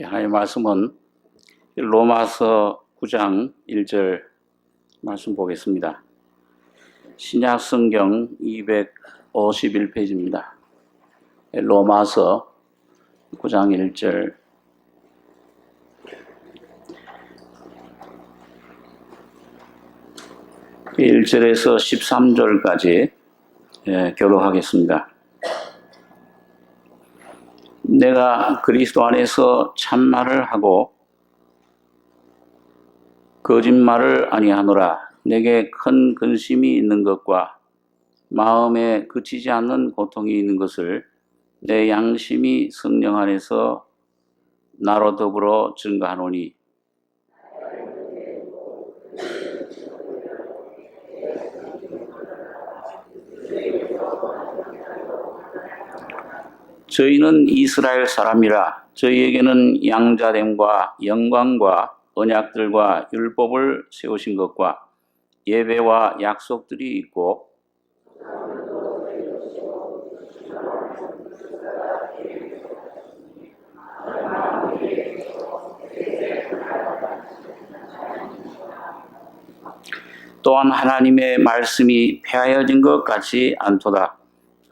하나님의 말씀은 로마서 9장 1절 말씀 보겠습니다. 신약 성경 251페이지입니다. 로마서 9장 1절. (1절에서) (13절까지) 교독하겠습니다. 내가 그리스도 안에서 참말을 하고 거짓말을 아니하노라. 내게 큰 근심이 있는 것과 마음에 그치지 않는 고통이 있는 것을 내 양심이 성령 안에서 나로 더불어 증거하노니, 저희는 이스라엘 사람이라 저희에게는 양자됨과 영광과 언약들과 율법을 세우신 것과 예배와 약속들이 있고, 또한 하나님의 말씀이 폐하여진 것 같지 않도다.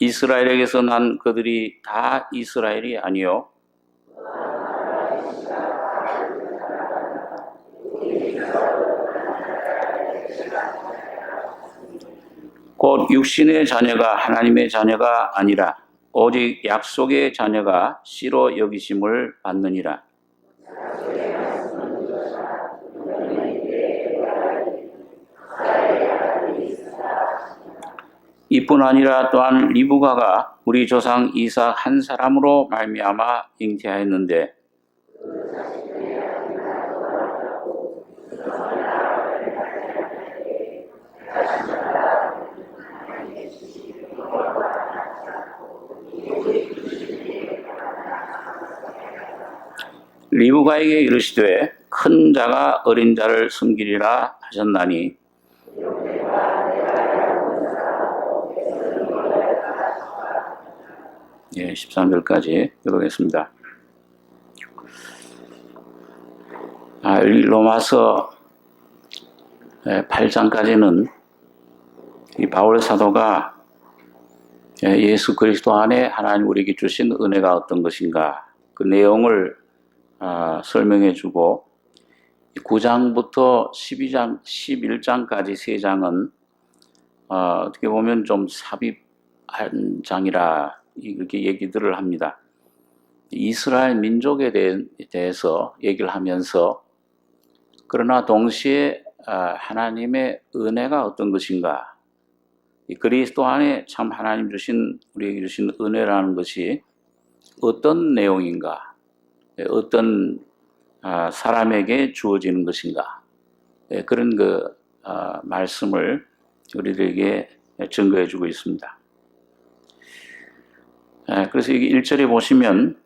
이스라엘에게서 난 그들이 다 이스라엘이 아니요 곧 육신의 자녀가 하나님의 자녀가 아니라 오직 약속의 자녀가 씨로 여기심을 받느니라. 이뿐 아니라 또한 리브가가 우리 조상 이삭 한 사람으로 말미암아 잉태하였는데, 리브가에게 이르시되 큰 자가 어린 자를 섬기리라 하셨나니, 13절까지 읽어보겠습니다. 로마서 8장까지는 이 바울 사도가 예수 그리스도 안에 하나님 우리에게 주신 은혜가 어떤 것인가 그 내용을 설명해 주고, 9장부터 12장, 11장까지 3장은 어떻게 보면 좀 삽입한 장이라 이렇게 얘기들을 합니다. 이스라엘 민족에 대해서 얘기를 하면서, 그러나 동시에 하나님의 은혜가 어떤 것인가, 이 그리스도 안에 참 하나님 주신 우리에게 주신 은혜라는 것이 어떤 내용인가, 어떤 사람에게 주어지는 것인가, 그런 말씀을 우리들에게 증거해 주고 있습니다. 그래서 여기 1절에 보시면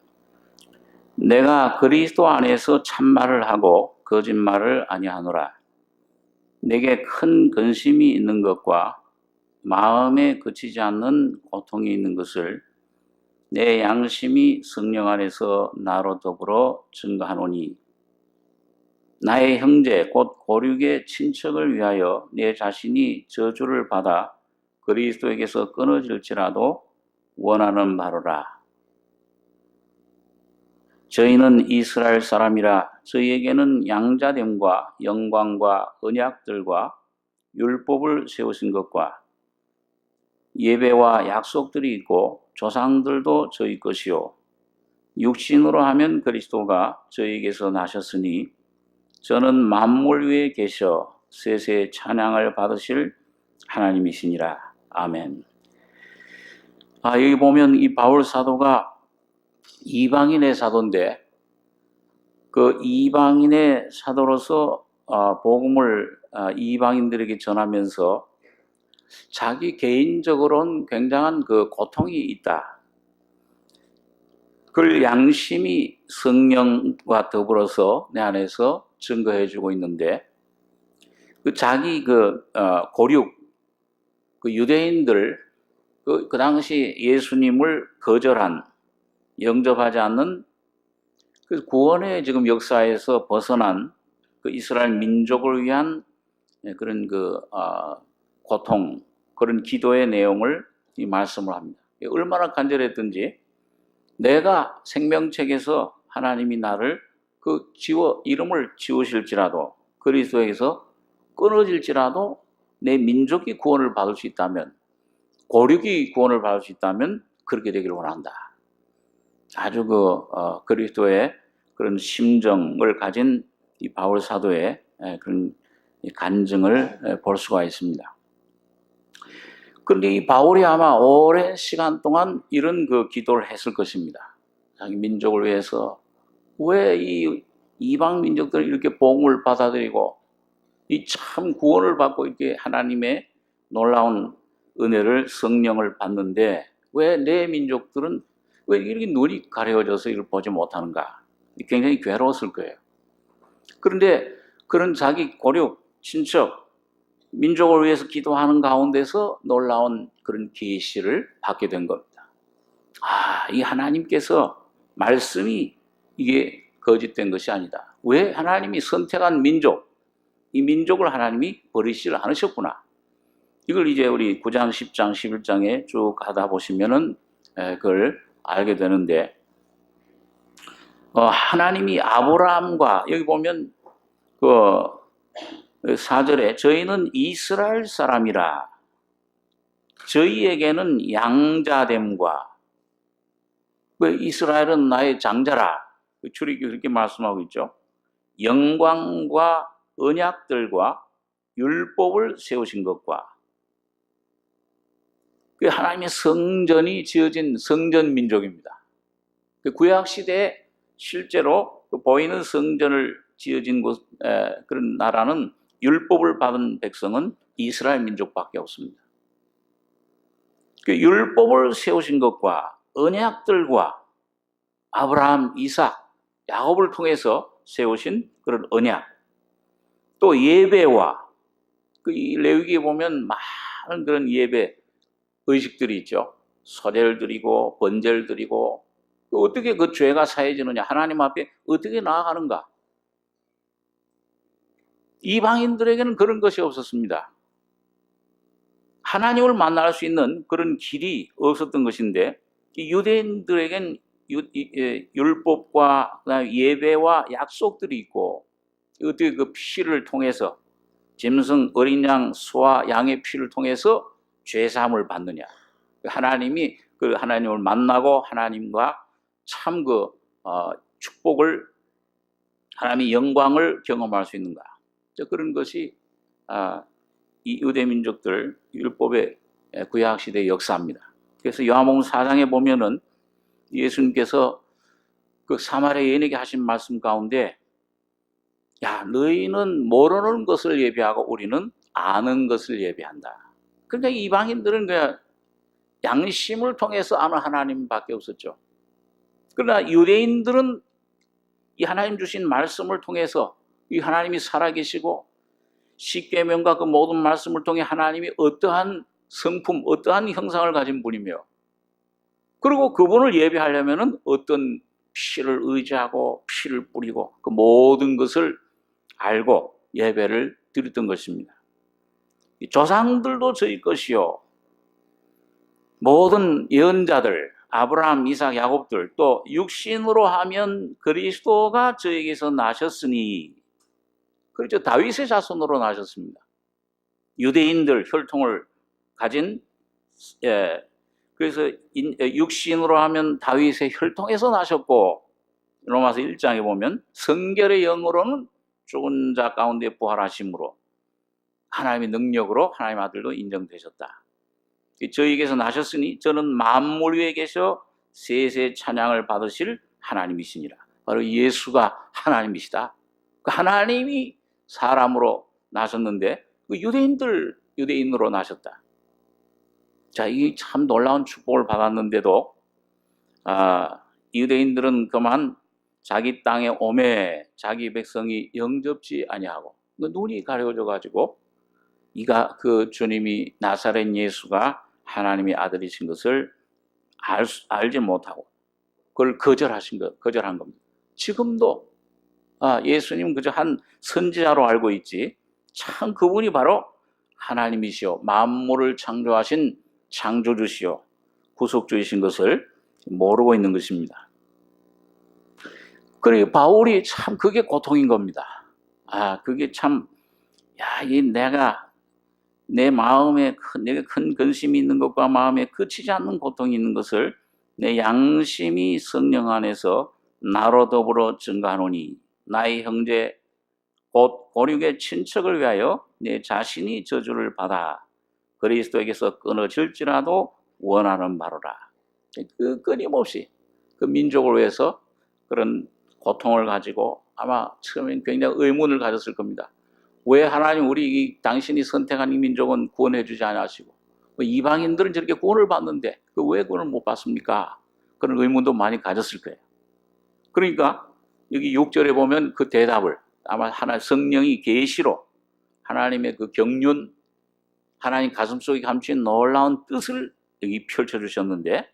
내가 그리스도 안에서 참말을 하고 거짓말을 아니하노라. 내게 큰 근심이 있는 것과 마음에 그치지 않는 고통이 있는 것을 내 양심이 성령 안에서 나로 더불어 증거하노니, 나의 형제 곧 고륙의 친척을 위하여 내 자신이 저주를 받아 그리스도에게서 끊어질지라도 원하는 바로라. 저희는 이스라엘 사람이라 저희에게는 양자됨과 영광과 언약들과 율법을 세우신 것과 예배와 약속들이 있고 조상들도 저희 것이요 육신으로 하면 그리스도가 저희에게서 나셨으니 저는 만물 위에 계셔 세세 찬양을 받으실 하나님이시니라. 아멘. 여기 보면 이 바울 사도가 이방인의 사도인데, 그 이방인의 사도로서 복음을 이방인들에게 전하면서 자기 개인적으로는 굉장한 그 고통이 있다. 그걸 양심이 성령과 더불어서 내 안에서 증거해주고 있는데, 그 자기 고륙 그 유대인들 그 당시 예수님을 거절한, 영접하지 않는 그 구원의 지금 역사에서 벗어난 그 이스라엘 민족을 위한 그런 고통, 그런 기도의 내용을 이 말씀을 합니다. 얼마나 간절했든지 내가 생명책에서 하나님이 나를 이름을 지우실지라도 그리스도에서 끊어질지라도 내 민족이 구원을 받을 수 있다면, 고륙이 구원을 받을 수 있다면 그렇게 되기를 원한다. 아주 그리스도의 그런 심정을 가진 이 바울 사도의 그런 간증을 볼 수가 있습니다. 그런데 이 바울이 아마 오랜 시간 동안 이런 기도를 했을 것입니다. 자기 민족을 위해서 왜 이 이방 민족들이 이렇게 복음을 받아들이고 이 참 구원을 받고 이렇게 하나님의 놀라운 은혜를 성령을 받는데 왜 내 민족들은 왜 이렇게 눈이 가려져서 이걸 보지 못하는가? 굉장히 괴로웠을 거예요. 그런데 그런 자기 고륙, 친척, 민족을 위해서 기도하는 가운데서 놀라운 그런 계시를 받게 된 겁니다. 이 하나님께서 말씀이 이게 거짓된 것이 아니다. 왜 하나님이 선택한 민족, 이 민족을 하나님이 버리시를 않으셨구나. 이걸 이제 우리 9장, 10장, 11장에 쭉 가다 보시면은 그걸 알게 되는데, 하나님이 아브라함과 여기 보면 4절에 저희는 이스라엘 사람이라 저희에게는 양자됨과 이스라엘은 나의 장자라 출애굽이 그렇게 말씀하고 있죠. 영광과 언약들과 율법을 세우신 것과 하나님의 성전이 지어진 성전 민족입니다. 구약 시대에 실제로 보이는 성전을 지어진 그런 나라는 율법을 받은 백성은 이스라엘 민족밖에 없습니다. 율법을 세우신 것과 언약들과 아브라함, 이삭, 야곱을 통해서 세우신 그런 언약, 또 예배와 이 레위기에 보면 많은 그런 예배 의식들이 있죠. 소제를 드리고 번제를 드리고 어떻게 그 죄가 사해지느냐, 하나님 앞에 어떻게 나아가는가. 이방인들에게는 그런 것이 없었습니다. 하나님을 만날 수 있는 그런 길이 없었던 것인데 유대인들에겐 율법과 예배와 약속들이 있고 어떻게 그 피를 통해서 짐승, 어린 양, 소와 양의 피를 통해서 죄사함을 받느냐. 하나님이 하나님을 만나고 하나님과 참 축복을, 하나님의 영광을 경험할 수 있는가. 그런 것이 이 유대 민족들 율법의 구약시대의 역사입니다. 그래서 요한복음 4장에 보면은 예수님께서 그 사마리아 여인에게 하신 말씀 가운데 너희는 모르는 것을 예배하고 우리는 아는 것을 예배한다. 그러니까 이방인들은 그냥 양심을 통해서 아는 하나님밖에 없었죠. 그러나 유대인들은 이 하나님 주신 말씀을 통해서 이 하나님이 살아계시고 십계명과 그 모든 말씀을 통해 하나님이 어떠한 성품, 어떠한 형상을 가진 분이며 그리고 그분을 예배하려면 어떤 피를 의지하고 피를 뿌리고 그 모든 것을 알고 예배를 드렸던 것입니다. 조상들도 저희 것이요 모든 예언자들 아브라함, 이삭, 야곱들 또 육신으로 하면 그리스도가 저에게서 나셨으니 그렇죠. 다윗의 자손으로 나셨습니다. 유대인들 혈통을 가진 그래서 육신으로 하면 다윗의 혈통에서 나셨고 로마서 1장에 보면 성결의 영으로는 죽은 자 가운데 부활하심으로 하나님의 능력으로 하나님의 아들로 인정되셨다. 저에게서 나셨으니 저는 만물 위에 계셔 세세 찬양을 받으실 하나님이시니라. 바로 예수가 하나님이시다. 하나님이 사람으로 나셨는데 유대인으로 나셨다. 자, 이게 참 놀라운 축복을 받았는데도 유대인들은 그만 자기 땅에 오매 자기 백성이 영접지 아니하고 눈이 가려져 가지고 이가 그 주님이 나사렛 예수가 하나님의 아들이신 것을 알지 못하고 그걸 거절한 겁니다. 지금도 예수님 그저 한 선지자로 알고 있지 참 그분이 바로 하나님이시오 만물을 창조하신 창조주시오 구속주이신 것을 모르고 있는 것입니다. 그리고 바울이 참 그게 고통인 겁니다. 그게 참 내가 내 마음에 내게 큰 근심이 있는 것과 마음에 그치지 않는 고통이 있는 것을 내 양심이 성령 안에서 나로 더불어 증거하노니 나의 형제 곧 고륙의 친척을 위하여 내 자신이 저주를 받아 그리스도에게서 끊어질지라도 원하는 바로라. 끊임없이 그 민족을 위해서 그런 고통을 가지고 아마 처음엔 굉장히 의문을 가졌을 겁니다. 왜 하나님 우리 당신이 선택한 이 민족은 구원해 주지 않으시고 이방인들은 저렇게 구원을 받는데 왜 구원을 못 받습니까? 그런 의문도 많이 가졌을 거예요. 그러니까 여기 6절에 보면 그 대답을 아마 성령이 계시로 하나님의 그 경륜 하나님 가슴속에 감춘 놀라운 뜻을 여기 펼쳐주셨는데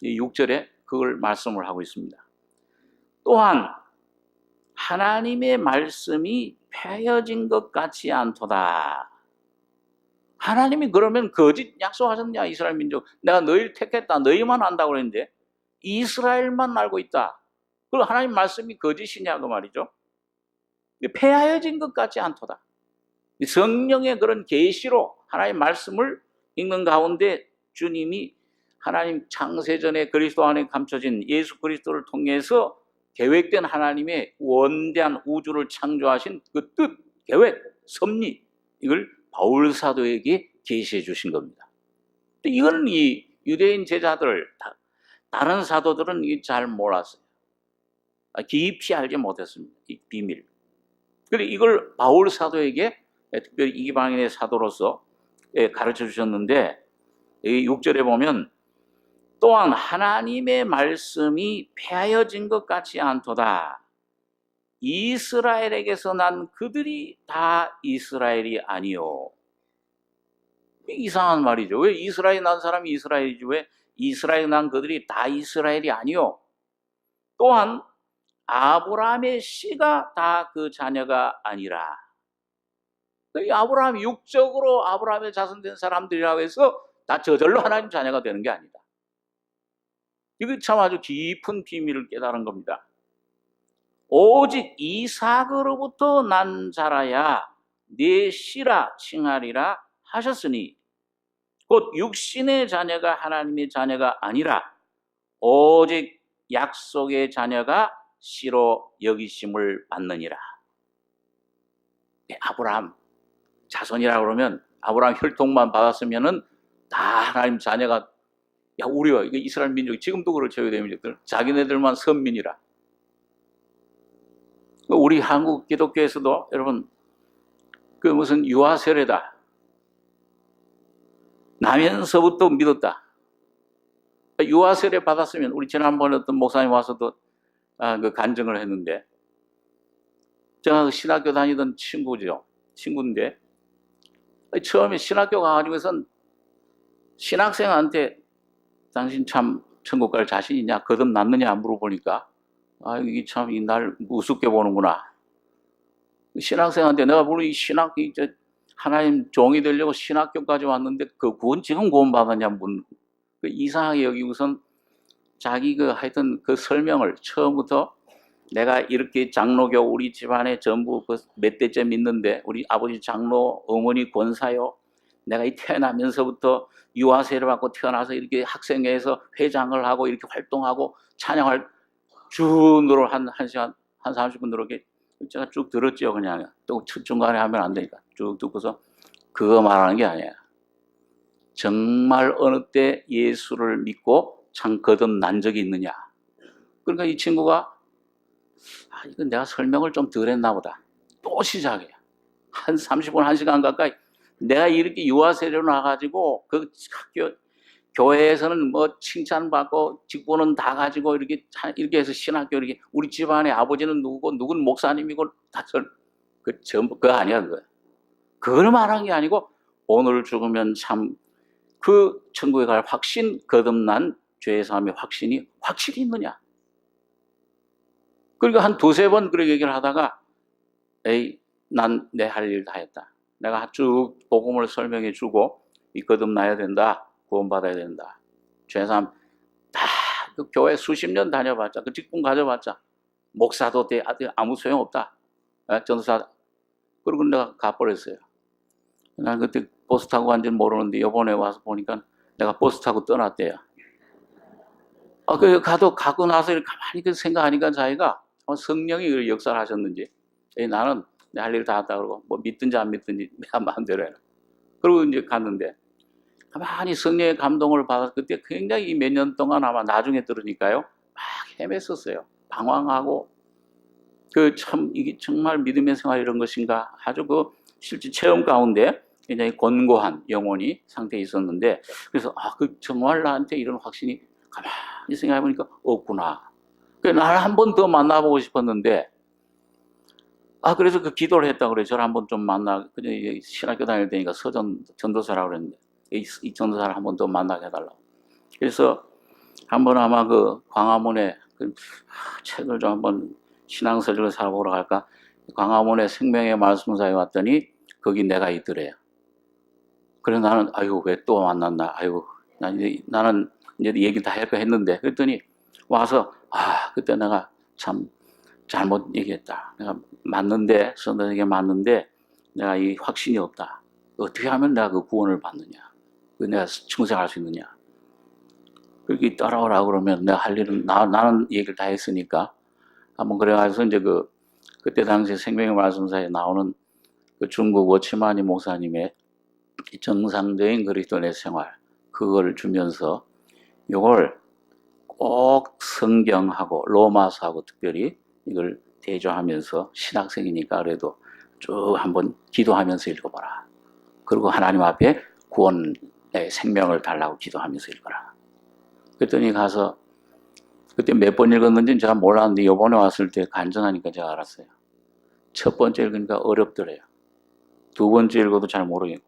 6절에 그걸 말씀을 하고 있습니다. 또한 하나님의 말씀이 폐허진 것 같지 않도다. 하나님이 그러면 거짓 약속하셨냐 이스라엘 민족. 내가 너희를 택했다. 너희만 안다고 그랬는데 이스라엘만 알고 있다. 그럼 하나님 말씀이 거짓이냐 그 말이죠. 폐하여진 것 같지 않도다. 성령의 그런 계시로 하나님 말씀을 읽는 가운데 주님이 하나님 창세전에 그리스도 안에 감춰진 예수 그리스도를 통해서 계획된 하나님의 원대한 우주를 창조하신 그 뜻, 계획, 섭리 이걸 바울 사도에게 계시해 주신 겁니다. 이거는 이 유대인 제자들 다른 사도들은 잘 몰랐어요. 깊이 알지 못했습니다. 이 비밀. 그런데 이걸 바울 사도에게 특별히 이방인의 사도로서 가르쳐 주셨는데 여기 6절에 보면 또한 하나님의 말씀이 폐하여진 것 같지 않도다. 이스라엘에게서 난 그들이 다 이스라엘이 아니요. 이상한 말이죠. 왜 이스라엘 난 사람이 이스라엘이지 왜 이스라엘 난 그들이 다 이스라엘이 아니요. 또한 아브라함의 씨가 다 그 자녀가 아니라. 이 아브라함 육적으로 아브라함의 자손된 사람들이라고 해서 다 저절로 하나님 자녀가 되는 게 아니다. 이거 참 아주 깊은 비밀을 깨달은 겁니다. 오직 이삭으로부터 난 자라야 네 씨라 칭하리라 하셨으니 곧 육신의 자녀가 하나님의 자녀가 아니라 오직 약속의 자녀가 씨로 여기심을 받느니라. 아브라함 자손이라 그러면 아브라함 혈통만 받았으면은 다 하나님 자녀가 우리가 이게 이스라엘 민족이 지금도 그렇죠. 유대 민족들 자기네들만 선민이라. 우리 한국 기독교에서도 여러분 그 무슨 유아 세례다. 나면서부터 믿었다. 유아 세례 받았으면 우리 지난번에 어떤 목사님 와서도 그 간증을 했는데 제가 신학교 다니던 친구인데 처음에 신학교 가가지고선 신학생한테 당신 참 천국 갈 자신 있냐 거듭났느냐 물어보니까 이게 참 날 우습게 보는구나. 신학생한테 내가 물론 이 하나님 종이 되려고 신학교까지 왔는데 그건 지금 구원받았냐 이상하게 여기고선 자기 하여튼 그 설명을 처음부터 내가 이렇게 장로교 우리 집안에 전부 몇 대째 믿는데 우리 아버지 장로 어머니 권사요. 내가 태어나면서부터 유아세를 받고 태어나서 이렇게 학생회에서 회장을 하고 이렇게 활동하고 찬양을 쭉 늘어 한 시간 한 30분 늘어게 제가 쭉 들었죠. 그냥 또 중간에 하면 안 되니까 쭉 듣고서 그거 말하는 게 아니야. 정말 어느 때 예수를 믿고 참 거듭난 적이 있느냐. 그러니까 이 친구가 이건 내가 설명을 좀 덜 했나 보다. 또 시작해. 한 30분, 1시간 가까이 내가 이렇게 유아세례로 나가지고 그 교회에서는 뭐 칭찬받고 직분은 다 가지고 이렇게 해서 신학교 이렇게 우리 집안에 아버지는 누구고 누군 목사님이고 다 그 전부 그거 아니야 그거. 그걸 말한 게 아니고 오늘 죽으면 참 그 천국에 갈 확신 거듭난 죄 사함의 확신이 확실히 있느냐. 그러니까 한 두세 번 그렇게 얘기를 하다가 에이, 난 내 할 일 다 했다. 내가 쭉 복음을 설명해 주고 이 거듭나야 된다. 구원받아야 된다. 죄삼 다 그 교회 수십 년 다녀봤자 그 직분 가져봤자 목사도 돼 아무 소용없다. 전도사 그러고 내가 가버렸어요. 난 그때 버스 타고 간지는 모르는데 이번에 와서 보니까 내가 버스 타고 떠났대요. 가고 나서 이렇게 가만히 생각하니까 자기가 성령이 역사를 하셨는지 나는 내 할 일 다 했다 그러고 뭐 믿든지 안 믿든지 내 마음대로 해라. 그리고 이제 갔는데 가만히 성령의 감동을 받아서 그때 굉장히 몇 년 동안 아마 나중에 들으니까요 막 헤맸었어요. 방황하고 참 이게 정말 믿음의 생활 이런 것인가 아주 실제 체험 가운데 굉장히 권고한 영혼이 상태에 있었는데 그래서 정말 나한테 이런 확신이 가만히 생각해보니까 없구나. 그래서 나를 한 번 더 만나보고 싶었는데 그래서 기도를 했다 그래요. 저를 한 번 좀 그냥 신학교 다닐 때니까 전도사라고 그랬는데 이 전도사를 한 번 더 만나게 해달라고. 그래서 한번 아마 광화문에 책을 좀 한번 신앙서적을 살아보러 갈까? 광화문에 생명의 말씀사에 왔더니 거기 내가 있더래요. 그래서 나는 왜 또 만났나? 나는 이제 얘기 다 할까 했는데 그랬더니 와서 그때 내가 참 잘못 얘기했다. 내가 선생에게 맞는데 내가 이 확신이 없다. 어떻게 하면 내가 구원을 받느냐? 내가 충성할 수 있느냐? 그렇게 따라오라 그러면 내가 할 일은 나는 얘기를 다 했으니까 한번 그래가지고 이제 그때 당시 생명의 말씀사에 나오는 중국 워치마니 목사님의 정상적인 그리스도인의 생활 그걸 주면서 이걸 꼭 성경하고 로마서하고 특별히 이걸 대조하면서 신학생이니까 그래도 쭉 한번 기도하면서 읽어봐라. 그리고 하나님 앞에 구원의 생명을 달라고 기도하면서 읽어라. 그랬더니 가서 그때 몇 번 읽었는지는 제가 몰랐는데 이번에 왔을 때 간증하니까 제가 알았어요. 첫 번째 읽으니까 어렵더래요. 두 번째 읽어도 잘 모르겠고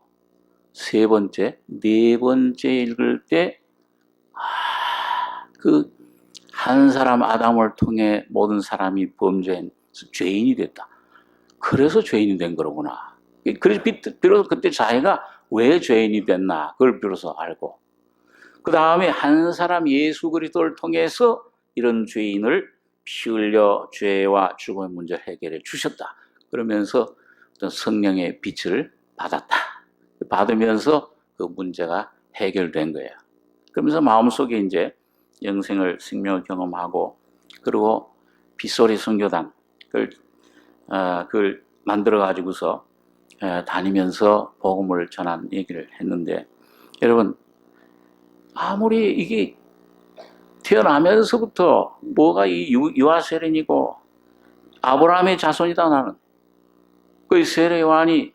세 번째, 네 번째 읽을 때 한 사람 아담을 통해 모든 사람이 범죄한 죄인이 됐다. 그래서 죄인이 된 거로구나. 그래서 비로소 그때 자기가 왜 죄인이 됐나 그걸 비로소 알고 그 다음에 한 사람 예수 그리스도를 통해서 이런 죄인을 피 흘려 죄와 죽음의 문제를 해결해 주셨다. 그러면서 어떤 성령의 빛을 받았다. 받으면서 그 문제가 해결된 거예요. 그러면서 마음속에 이제 생명을 경험하고 그리고 빗소리 선교단 그걸 만들어 가지고서 다니면서 복음을 전한 얘기를 했는데 여러분 아무리 이게 태어나면서부터 뭐가 이 유아세례이고 아브라함의 자손이다 나는 그 세례 요한이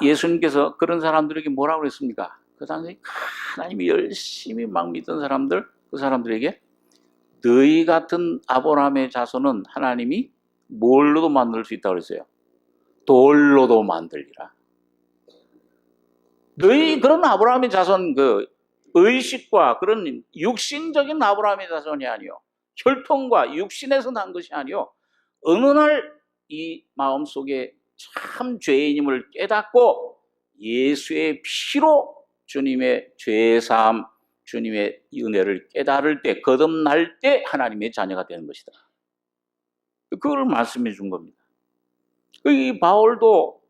예수님께서 그런 사람들에게 뭐라고 그랬습니까? 그 당시 하나님이 열심히 막 믿던 사람들 그 사람들에게 너희 같은 아브라함의 자손은 하나님이 뭘로도 만들 수 있다고 그랬어요. 돌로도 만들리라. 너희 그런 아브라함의 자손 의식과 그런 육신적인 아브라함의 자손이 아니요. 혈통과 육신에서 난 것이 아니요. 어느 날 이 마음속에 참 죄인임을 깨닫고 예수의 피로 주님의 죄사함, 주님의 은혜를 깨달을 때, 거듭날 때 하나님의 자녀가 되는 것이다. 그걸 말씀해 준 겁니다. 이 바울도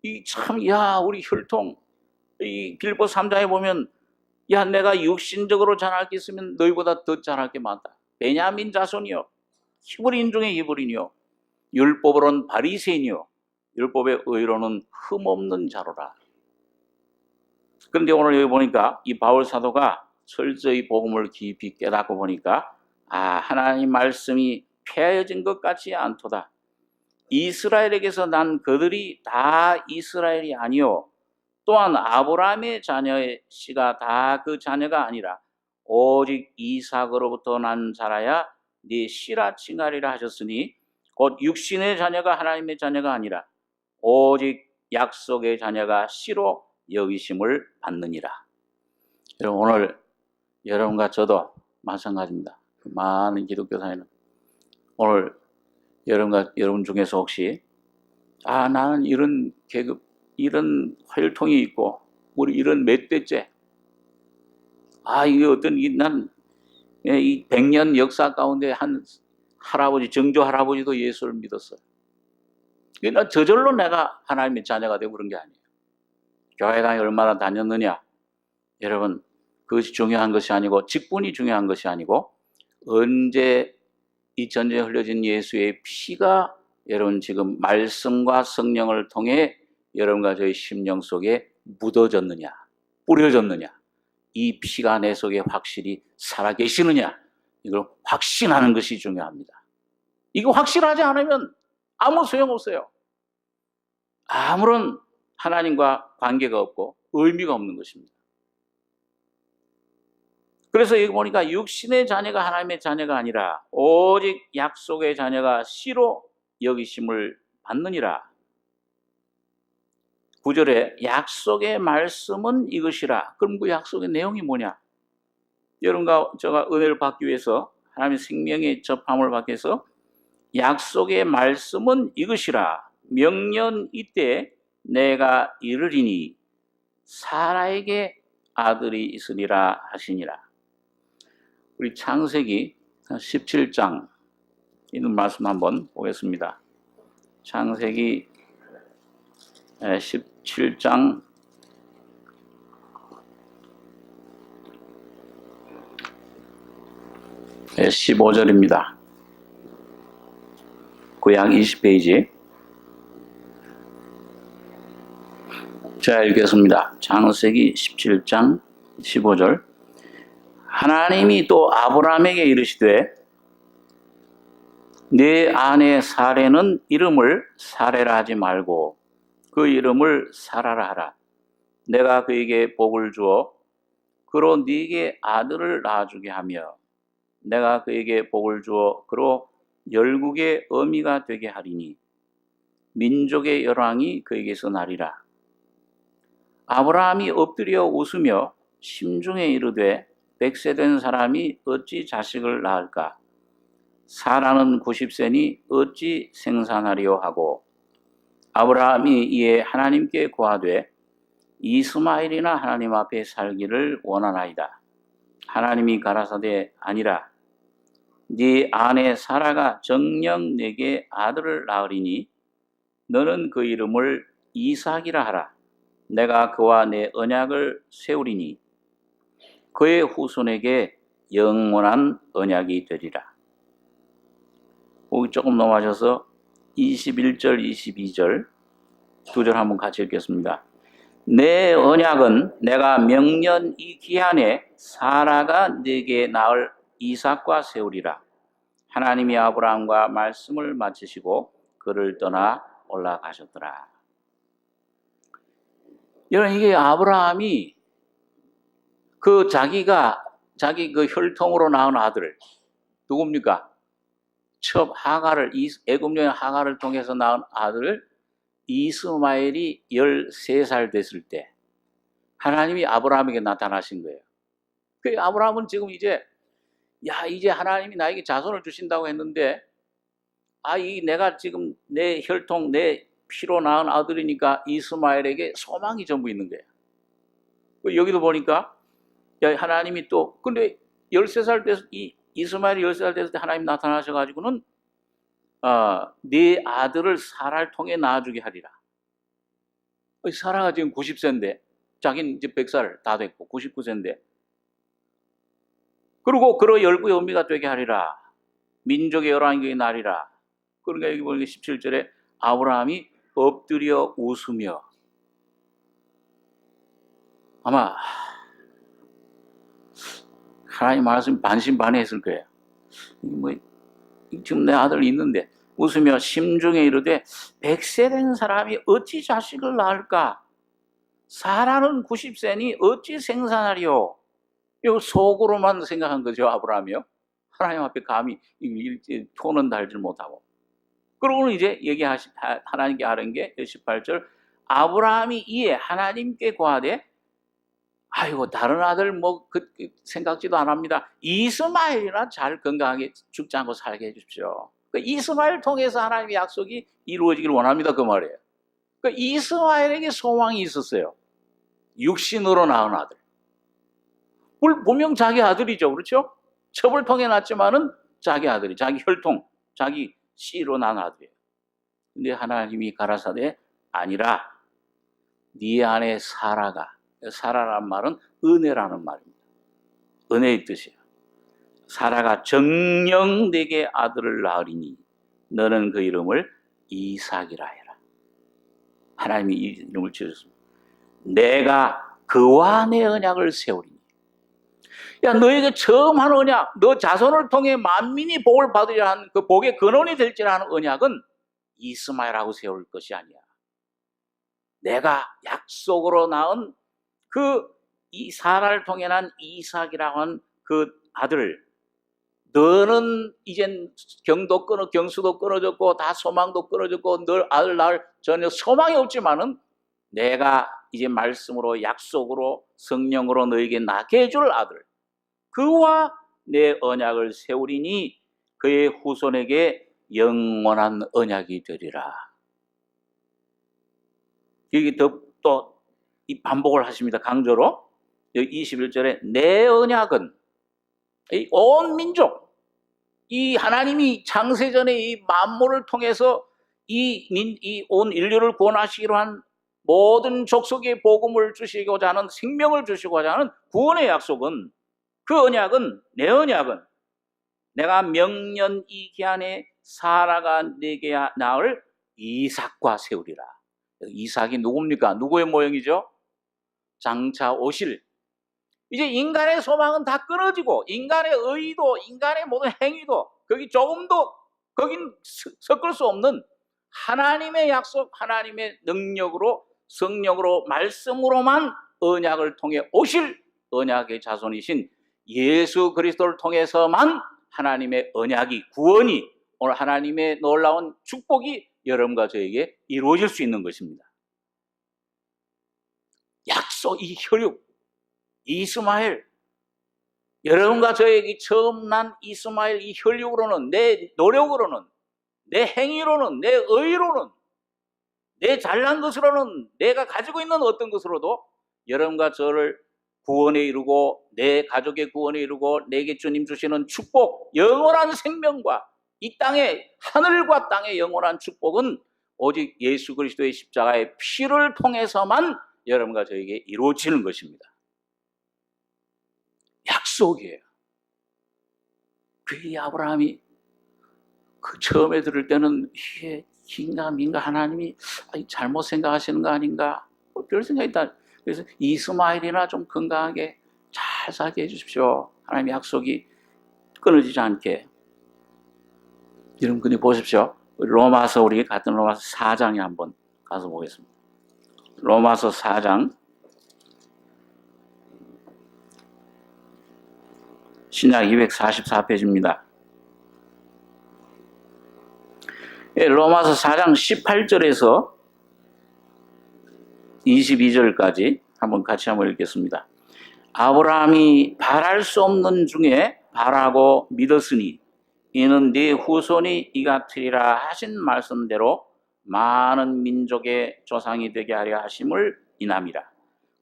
우리 혈통, 이 빌보 3장에 보면 내가 육신적으로 잘할 게 있으면 너희보다 더 잘할 게 많다. 베냐민 자손이요. 히브리인 중에 히브리인이요. 율법으로는 바리새인이요. 율법의 의로는 흠없는 자로라. 그런데 오늘 여기 보니까 이 바울 사도가 철저히 복음을 깊이 깨닫고 보니까 하나님 말씀이 폐하여진 것 같지 않도다. 이스라엘에게서 난 그들이 다 이스라엘이 아니요. 또한 아브라함의 자녀의 씨가 다 그 자녀가 아니라 오직 이삭으로부터 난 자라야 네 씨라 칭하리라 하셨으니 곧 육신의 자녀가 하나님의 자녀가 아니라 오직 약속의 자녀가 씨로 여기심을 받느니라. 여러분 오늘 여러분과 저도 마찬가지입니다. 많은 기독교 사회는 오늘 여러분 중에서 혹시 나는 이런 계급, 이런 혈통이 있고 우리 이런 몇 대째, 이게 어떤 이 100년 역사 가운데 한 할아버지, 정조 할아버지도 예수를 믿었어요. 그러니까 저절로 내가 하나님의 자녀가 되고 그런 게 아니에요. 교회당에 얼마나 다녔느냐, 여러분, 그것이 중요한 것이 아니고, 직분이 중요한 것이 아니고, 언제 이 전쟁에 흘려진 예수의 피가 여러분 지금 말씀과 성령을 통해 여러분과 저희 심령 속에 묻어졌느냐, 뿌려졌느냐, 이 피가 내 속에 확실히 살아계시느냐, 이걸 확신하는 것이 중요합니다. 이거 확실하지 않으면 아무 소용없어요. 아무런 하나님과 관계가 없고 의미가 없는 것입니다. 그래서 여기 보니까 육신의 자녀가 하나님의 자녀가 아니라 오직 약속의 자녀가 씨로 여기심을 받느니라. 9절에 약속의 말씀은 이것이라. 그럼 그 약속의 내용이 뭐냐? 여러분과 제가 은혜를 받기 위해서, 하나님의 생명의 접함을 받기 위해서 약속의 말씀은 이것이라. 명년 이때 내가 이르리니 사라에게 아들이 있으리라 하시니라. 우리 창세기 17장 있는 말씀 한번 보겠습니다. 창세기 17장 15절입니다. 구약 20페이지. 제가 읽겠습니다. 창세기 17장 15절. 하나님이 또 아브라함에게 이르시되 네 아내 사레는 이름을 사레라 하지 말고 그 이름을 사라라 하라. 내가 그에게 복을 주어 그로 네게 아들을 낳아주게 하며 내가 그에게 복을 주어 그로 열국의 어미가 되게 하리니 민족의 열왕이 그에게서 나리라. 아브라함이 엎드려 웃으며 심중에 이르되 100세 된 사람이 어찌 자식을 낳을까? 사라는 90세니 어찌 생산하리요 하고 아브라함이 이에 하나님께 고하되 이스마엘이나 하나님 앞에 살기를 원하나이다. 하나님이 가라사대 아니라 네 아내 사라가 정녕 내게 아들을 낳으리니 너는 그 이름을 이삭이라 하라. 내가 그와 내 언약을 세우리니 그의 후손에게 영원한 언약이 되리라. 거기 조금 넘어가셔서 21절, 22절 두 절 한번 같이 읽겠습니다. 내 언약은 내가 명년 이 기한에 사라가 네게 낳을 이삭과 세우리라. 하나님이 아브라함과 말씀을 마치시고 그를 떠나 올라가셨더라. 여러분, 이게 아브라함이 자기 그 혈통으로 낳은 아들 누굽니까? 첩 하갈을, 애굽 여인 하갈을 통해서 낳은 아들 이스마엘이 13살 됐을 때 하나님이 아브라함에게 나타나신 거예요. 그 아브라함은 지금 이제 하나님이 나에게 자손을 주신다고 했는데 내가 지금 내 혈통, 내 피로 낳은 아들이니까 이스마엘에게 소망이 전부 있는 거예요. 여기도 보니까 하나님이 또 근데 13살 돼서 이스마엘이 13살 됐을 때 하나님 나타나셔가지고는 네 아들을 사라를 통해 낳아주게 하리라. 사라가 지금 90세인데 자기는 이제 100살 다 됐고 99세인데 그리고 그로 열국의 어미가 되게 하리라. 민족의 열왕이 나리라. 그러니까 여기 보니까 17절에 아브라함이 엎드려 웃으며 아마 하나님 말씀 반신반의했을 거예요. 지금 내 아들 있는데 웃으며 심중에 이르되 100세 된 사람이 어찌 자식을 낳을까? 사라는 90세니 어찌 생산하리요? 이거 속으로만 생각한 거죠, 아브라함이요. 하나님 앞에 감히 톤은 달지 못하고. 그러고는 이제 하나님께 하는 게 18절 아브라함이 이에 하나님께 고하되 다른 아들 생각지도 안 합니다. 이스마엘이나 잘 건강하게 죽지 않고 살게 해주십시오. 그러니까 이스마엘 통해서 하나님의 약속이 이루어지길 원합니다. 그 말이에요. 그러니까 이스마엘에게 소망이 있었어요. 육신으로 낳은 아들. 분명 자기 아들이죠. 그렇죠? 첩을 통해 낳았지만은 자기 아들이, 자기 혈통, 자기 씨로 낳은 아들이에요. 근데 하나님이 가라사대 아니라 네 안에 사라가, 사라라는 말은 은혜라는 말입니다. 은혜의 뜻이에요. 사라가 정녕 내게 아들을 낳으리니 너는 그 이름을 이삭이라 해라. 하나님이 이 이름을 지으셨습니다. 내가 그와 내 언약을 세우리니. 야, 너에게 처음 한 언약, 너 자손을 통해 만민이 복을 받으려 한 그 복의 근원이 될지라 하는 언약은 이스마엘하고 세울 것이 아니야. 내가 약속으로 낳은 이 사라를 통해 난 이삭이라고 한 그 아들, 너는 이젠 경수도 끊어졌고 다 소망도 끊어졌고 너 아들 낳을 전혀 소망이 없지만은 내가 이제 말씀으로 약속으로 성령으로 너에게 낳게 해줄 아들, 그와 내 언약을 세우리니 그의 후손에게 영원한 언약이 되리라. 여기 또 이 반복을 하십니다. 강조로. 여기 21절에 내 언약은 이 온 민족, 이 하나님이 창세전에 이 만물을 통해서 이 온 인류를 구원하시기로 한 모든 족속의 복음을 주시고자 하는, 생명을 주시고자 하는 구원의 약속은, 그 언약은, 내 언약은 내가 명년 이 기한에 사라가 내게 낳을 이삭과 세우리라. 이삭이 누굽니까? 누구의 모형이죠? 장차 오실. 이제 인간의 소망은 다 끊어지고 인간의 의도, 인간의 모든 행위도 거긴 섞을 수 없는 하나님의 약속, 하나님의 능력으로, 성령으로, 말씀으로만 언약을 통해 오실 언약의 자손이신 예수 그리스도를 통해서만 하나님의 언약이, 구원이, 오늘 하나님의 놀라운 축복이 여러분과 저에게 이루어질 수 있는 것입니다. 약속, 이 혈육, 이스마엘, 여러분과 저에게 처음 난 이스마엘, 이 혈육으로는, 내 노력으로는, 내 행위로는, 내 의로는, 내 잘난 것으로는, 내가 가지고 있는 어떤 것으로도 여러분과 저를 구원에 이루고 내 가족의 구원에 이루고 내게 주님 주시는 축복, 영원한 생명과 이 땅의, 하늘과 땅의 영원한 축복은 오직 예수 그리스도의 십자가의 피를 통해서만 여러분과 저에게 이루어지는 것입니다. 약속이에요. 그 아브라함이 그 처음에 들을 때는 이게 긴가민가, 하나님이 잘못 생각하시는 거 아닌가, 별 생각이 있다. 그래서 이스마엘이나 좀 건강하게 잘 살게 해주십시오. 하나님의 약속이 끊어지지 않게. 여러분, 근데 보십시오. 로마서, 우리 같은 로마서 4장에 한번 가서 보겠습니다. 로마서 4장. 신약 244페이지입니다. 로마서 4장 18절에서 22절까지 같이 한번 읽겠습니다. 아브라함이 바랄 수 없는 중에 바라고 믿었으니 이는 네 후손이 이 같으리라 하신 말씀대로 많은 민족의 조상이 되게 하려 하심을 인함이라.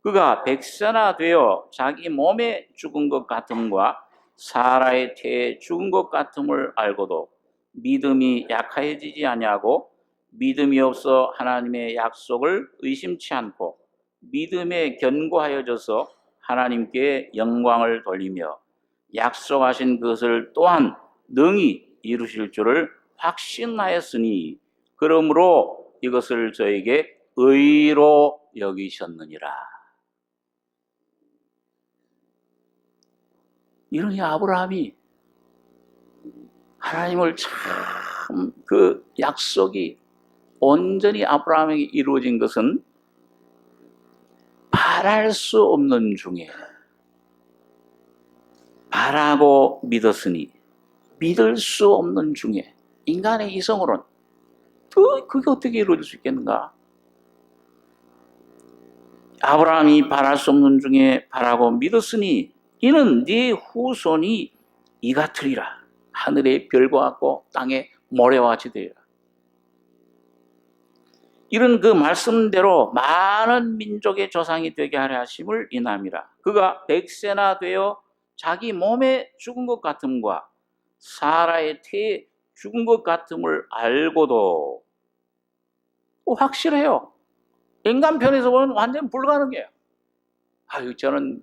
그가 백세나 되어 자기 몸에 죽은 것 같음과 사라의 태에 죽은 것 같음을 알고도 믿음이 약해지지 아니하고 믿음이 없어 하나님의 약속을 의심치 않고 믿음에 견고하여져서 하나님께 영광을 돌리며 약속하신 것을 또한 능히 이루실 줄을 확신하였으니 그러므로 이것을 저에게 의로 여기셨느니라. 이런 아브라함이 하나님을 참, 그 약속이 온전히 아브라함에게 이루어진 것은 바랄 수 없는 중에 바라고 믿었으니, 믿을 수 없는 중에, 인간의 이성으로는 그게 어떻게 이루어질 수 있겠는가? 아브라함이 바랄 수 없는 중에 바라고 믿었으니 이는 네 후손이 이 같으리라. 하늘의 별과 같고 땅의 모래와 같이 되리라. 이런 그 말씀대로 많은 민족의 조상이 되게 하려 하심을 인함이라. 그가 백세나 되어 자기 몸에 죽은 것 같음과 사라의 태에 죽은 것 같음을 알고도 확실해요. 인간 편에서 보면 완전 불가능해요. 아유, 저는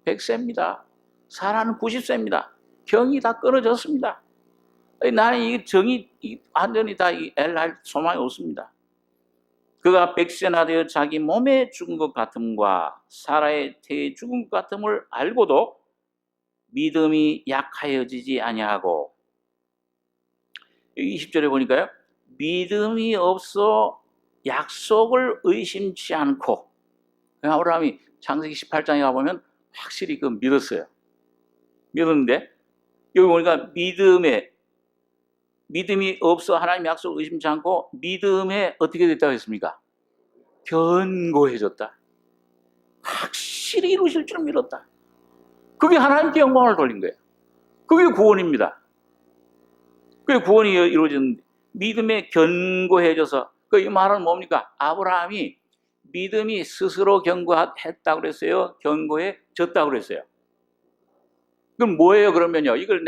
100세입니다. 사라는 90세입니다. 경이 다 끊어졌습니다. 나는 이 정이 완전히 다 엘할 소망이 없습니다. 그가 백세나 되어 자기 몸에 죽은 것 같음과 사라의 태에 죽은 것 같음을 알고도 믿음이 약하여지지 아니하고, 20절에 보니까요, 믿음이 없어 약속을 의심치 않고, 아브라함이 창세기 18장에 가보면 확실히 그 믿었어요. 믿었는데 여기 보니까 믿음이 없어 하나님 약속을 의심치 않고 믿음에 어떻게 됐다고 했습니까? 견고해졌다. 확실히 이루실 줄 믿었다. 그게 하나님께 영광을 돌린 거예요. 그게 구원입니다. 그게 구원이 이루어진 믿음에 견고해져서, 이 말은 뭡니까? 아브라함이 믿음이 스스로 견고했다고 그랬어요? 견고해졌다고 그랬어요? 그럼 뭐예요, 그러면요? 이걸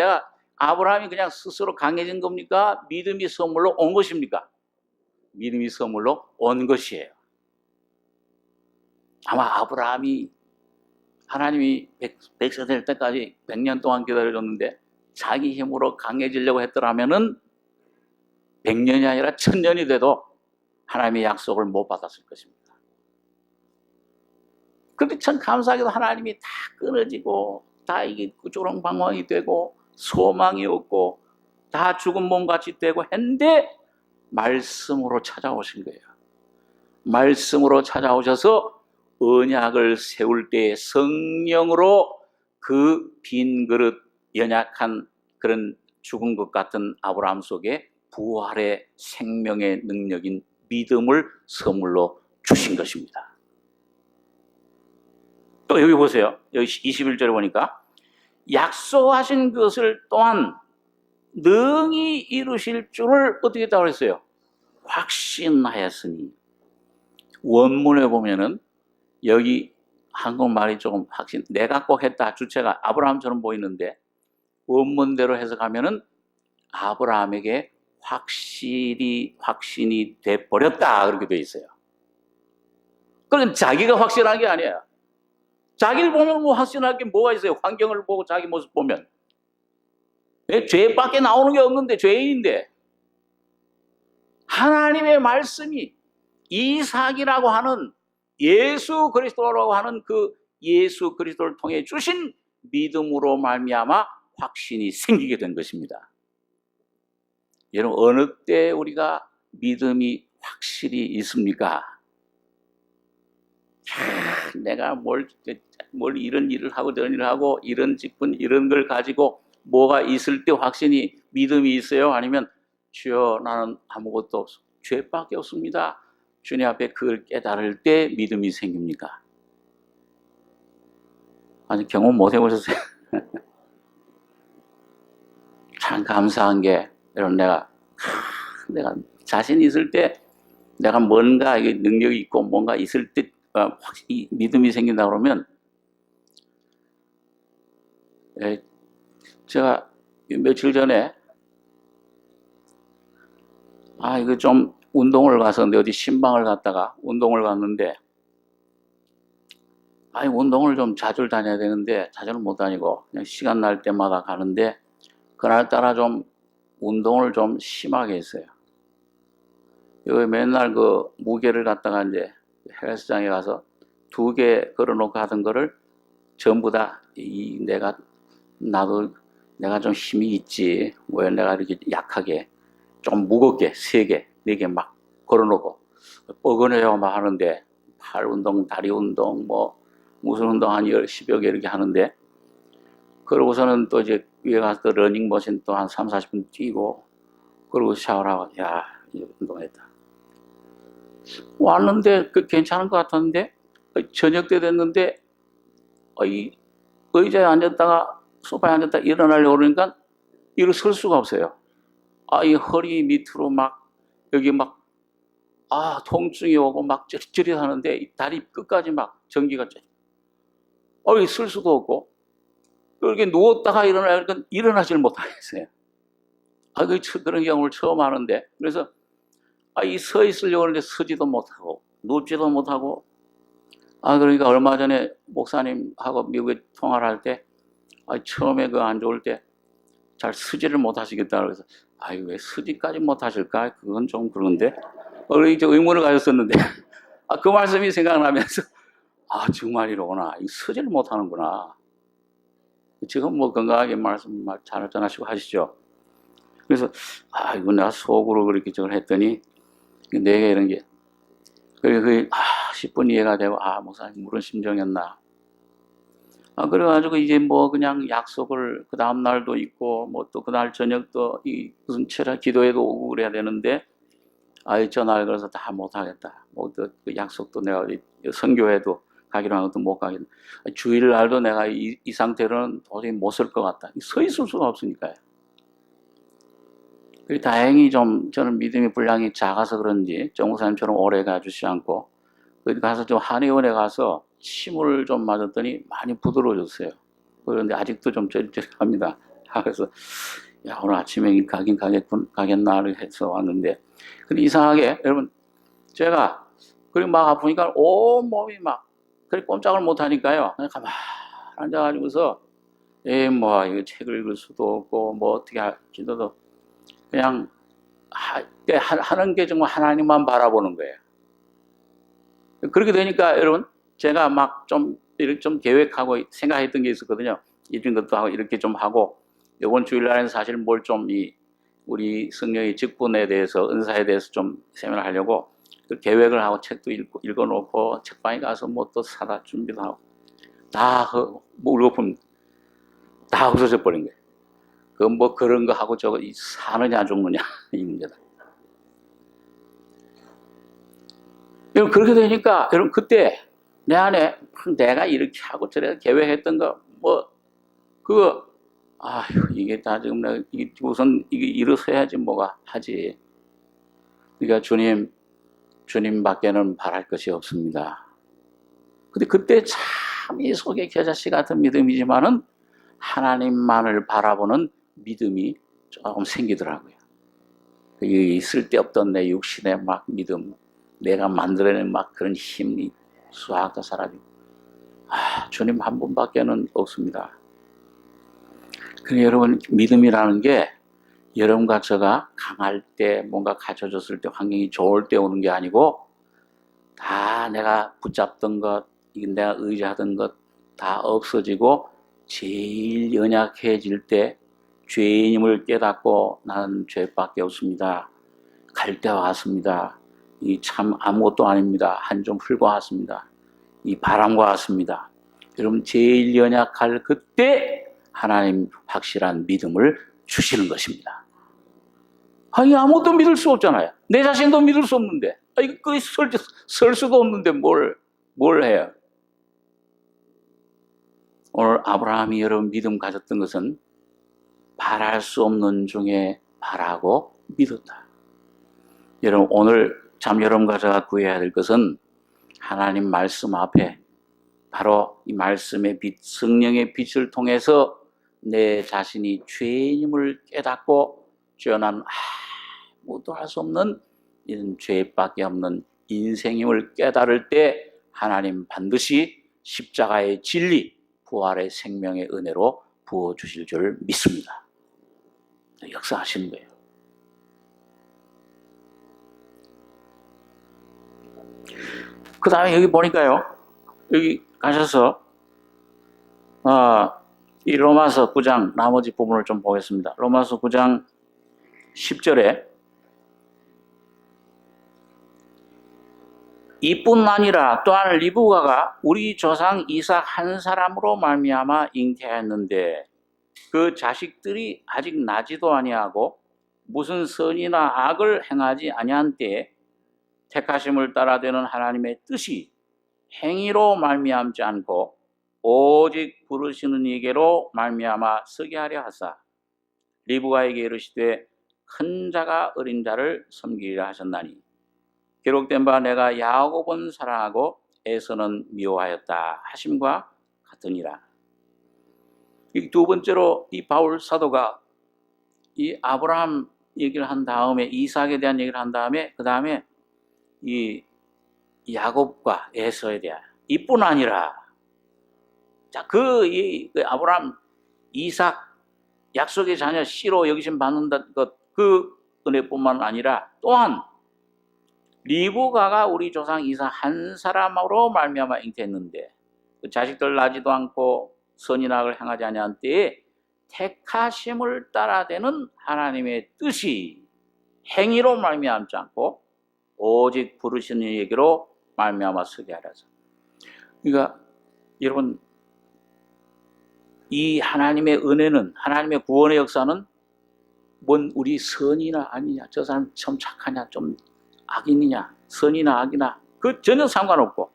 아브라함이 그냥 스스로 강해진 겁니까? 믿음이 선물로 온 것입니까? 믿음이 선물로 온 것이에요. 아마 아브라함이 하나님이 100세 될 때까지 100년 동안 기다려줬는데 자기 힘으로 강해지려고 했더라면은 100년이 아니라 1000년이 돼도 하나님의 약속을 못 받았을 것입니다. 그런데 참 감사하게도 하나님이 다 끊어지고 다 이게 조롱방황이 되고 소망이 없고 다 죽은 몸같이 되고 했는데 말씀으로 찾아오신 거예요. 말씀으로 찾아오셔서 언약을 세울 때 성령으로 그 빈 그릇, 연약한 그런 죽은 것 같은 아브라함 속에 부활의 생명의 능력인 믿음을 선물로 주신 것입니다. 또 여기 보세요. 여기 21절에 보니까 약속하신 것을 또한 능히 이루실 줄을 어떻게 했다고 그랬어요? 확신하였으니. 원문에 보면은 여기 한국말이 조금 내가 꼭 했다 주체가 아브라함처럼 보이는데 원문대로 해석하면은 아브라함에게 확신이 돼 버렸다 그렇게 돼 있어요. 그건 자기가 확신한 게 아니에요. 자기를 보면 뭐 확신할 게 뭐가 있어요? 환경을 보고 자기 모습 보면. 죄밖에 나오는 게 없는데 죄인인데 하나님의 말씀이 이삭이라고 하는 예수 그리스도라고 하는 그 예수 그리스도를 통해 주신 믿음으로 말미암아 확신이 생기게 된 것입니다. 여러분, 어느 때 우리가 믿음이 확실히 있습니까? 내가 뭘 이런 일을 하고 저런 일을 하고 이런 직분 이런 걸 가지고 뭐가 있을 때 확신이 믿음이 있어요? 아니면 주여 나는 아무것도 없어 죄밖에 없습니다. 주님 앞에 그걸 깨달을 때 믿음이 생깁니까? 아직 경험 못 해보셨어요? 참 감사한 게 여러분 내가 자신 있을 때 내가 뭔가 능력이 있고 뭔가 있을 때 확실히 믿음이 생긴다 그러면 제가 며칠 전에 이거 좀 운동을 갔었는데 어디 신방을 갔다가 운동을 갔는데 운동을 좀 자주 다녀야 되는데 자주는 못 다니고 그냥 시간 날 때마다 가는데 그날따라 좀 운동을 좀 심하게 했어요. 여기 맨날 그 무게를 갖다가 이제 헬스장에 가서 2개 걸어놓고 하던 거를 전부 다 내가 좀 힘이 있지 왜 내가 이렇게 약하게 좀 무겁게 3개, 4개 막 걸어놓고 뻐근해요 막 하는데 팔 운동, 다리 운동 무슨 운동 한 10여 개 이렇게 하는데 그러고서는 또 이제 위에 가서 또 러닝머신 또 한 30-40분 뛰고 그러고 샤워를 하고 이제 운동했다. 왔는데 괜찮은 것 같았는데 저녁 때 됐는데 이 의자에 앉았다가 소파에 앉았다가 일어나려고 그러니까 일어설 수가 없어요. 이 허리 밑으로 막 여기 막 통증이 오고 막 찌릿찌릿 하는데 이 다리 끝까지 막 전기가 쓸 수도 없고 이렇게 누웠다가 일어나니까 일어나질 못하겠어요. 그런 경우를 처음 하는데 그래서 이 서 있으려고 하는데 서지도 못하고 눕지도 못하고 그러니까 얼마 전에 목사님하고 미국에 통화를 할 때 처음에 안 좋을 때 잘 서지를 못하시겠다 그래서 왜 서지까지 못하실까? 그건 좀 그런데 이제 의문을 가졌었는데 그 말씀이 생각나면서 정말 이러구나. 서지를 못하는구나. 지금 건강하게 말씀 잘 전하시고 하시죠. 그래서 이거 내가 속으로 그렇게 저걸 했더니 내게 이런 게 그게 10분 이해가 되고 목사님 무슨 심정이었나. 그래가지고 이제 그냥 약속을 그 다음 날도 있고 또 그날 저녁도 무슨 철학 기도회도 오고 그래야 되는데 전화를 걸어서 다 못하겠다. 그 약속도 내가 선교회도 가기로 한 것도 못 가겠다. 주일날도 내가 이 상태로는 도저히 못 쓸 것 같다. 서 있을 수가 없으니까요. 다행히 좀 저는 믿음의 분량이 작아서 그런지 정목사님처럼 오래 가주시지 않고 거기 가서 좀 한의원에 가서 침을 좀 맞았더니 많이 부드러워졌어요. 그런데 아직도 좀 쩌릿쩌릿합니다. 그래서 오늘 아침에 가겠나 해서 왔는데 근데 이상하게 여러분 제가 그리고 막 아프니까 온 몸이 막 그렇게 꼼짝을 못 하니까요. 그냥 가만히 앉아가지고서 이거 책을 읽을 수도 없고 어떻게 기도도 그냥 하는 게 정말 하나님만 바라보는 거예요. 그렇게 되니까 여러분 제가 막 이렇게 좀 계획하고 생각했던 게 있었거든요. 이런 것도 하고 이렇게 좀 하고 이번 주일날에는 사실 뭘 좀 우리 성령의 직분에 대해서 은사에 대해서 좀 세미나 하려고 그 계획을 하고 책도 읽어놓고 책방에 가서 또 사다 준비도 하고 다 물거품 다 없어져 버린 거예요. 그런 거 하고 저거 사느냐 죽느냐 이 문제다. 여러분 그렇게 되니까 여러분 그때 내 안에 내가 이렇게 하고 저래 계획했던 거 이게 다 지금 내가 우선 이게 일어서야지 뭐가 하지. 그러니까 주님밖에는 바랄 것이 없습니다. 근데 그때 참 이 속에 겨자씨 같은 믿음이지만은 하나님만을 바라보는 믿음이 조금 생기더라고요. 이 쓸데없던 내 육신의 막 믿음, 내가 만들어낸 막 그런 힘이 싹 다 사라지고 주님 한 분밖에는 없습니다. 그래서 여러분 믿음이라는 게 여러분과 제가 강할 때 뭔가 갖춰졌을 때 환경이 좋을 때 오는 게 아니고 다 내가 붙잡던 것, 내가 의지하던 것 다 없어지고 제일 연약해질 때 죄인임을 깨닫고 나는 죄밖에 없습니다. 갈 때와 같습니다. 이 참 아무것도 아닙니다. 한 좀 흘고 왔습니다. 이 바람과 같습니다. 여러분 제일 연약할 그때 하나님 확실한 믿음을 주시는 것입니다. 아무것도 믿을 수 없잖아요. 내 자신도 믿을 수 없는데 이거 설 수도 없는데 뭘 해요? 오늘 아브라함이 여러분 믿음 가졌던 것은 바랄 수 없는 중에 바라고 믿었다. 여러분 오늘 참 여러분과 제가 구해야 될 것은 하나님 말씀 앞에 바로 이 말씀의 빛, 성령의 빛을 통해서 내 자신이 죄인임을 깨닫고 죄는 아무것도 할 수 없는 이런 죄밖에 없는 인생임을 깨달을 때 하나님 반드시 십자가의 진리, 부활의 생명의 은혜로 부어주실 줄 믿습니다. 역사하시는 거예요. 그 다음에 여기 보니까요. 여기 가셔서 이 로마서 9장 나머지 부분을 좀 보겠습니다. 로마서 9장 10절에 이뿐 아니라 또한 리브가가 우리 조상 이삭 한 사람으로 말미암아 잉태하였는데 그 자식들이 아직 나지도 아니하고 무슨 선이나 악을 행하지 아니한 때에 택하심을 따라 되는 하나님의 뜻이 행위로 말미암지 않고 오직 부르시는 이에게로 말미암아 서게 하려 하사 리브가에게 이르시되 큰 자가 어린 자를 섬기리라 하셨나니 기록된 바 내가 야곱은 사랑하고 에서는 미워하였다 하심과 같으니라. 이 두 번째로 이 바울 사도가 이 아브라함 얘기를 한 다음에 이삭에 대한 얘기를 한 다음에 그 다음에 이 야곱과 에서에 대한 이뿐 아니라 자, 그 아브라함 이삭 약속의 자녀 씨로 여기심 받는다는 것 그 은혜뿐만 아니라 또한 리브가가 우리 조상 이삭 한 사람으로 말미암아 잉태했는데 그 자식들 나지도 않고 선인학을 행하지 아니한 때에 택하심을 따라되는 하나님의 뜻이 행위로 말미암지 않고 오직 부르시는 얘기로 말미암아 서게 하라서. 그러니까 여러분 이 하나님의 은혜는 하나님의 구원의 역사는 뭔 우리 선이나 아니냐 저 사람 참 착하냐 좀 악인이냐 선이나 악이나 그 전혀 상관없고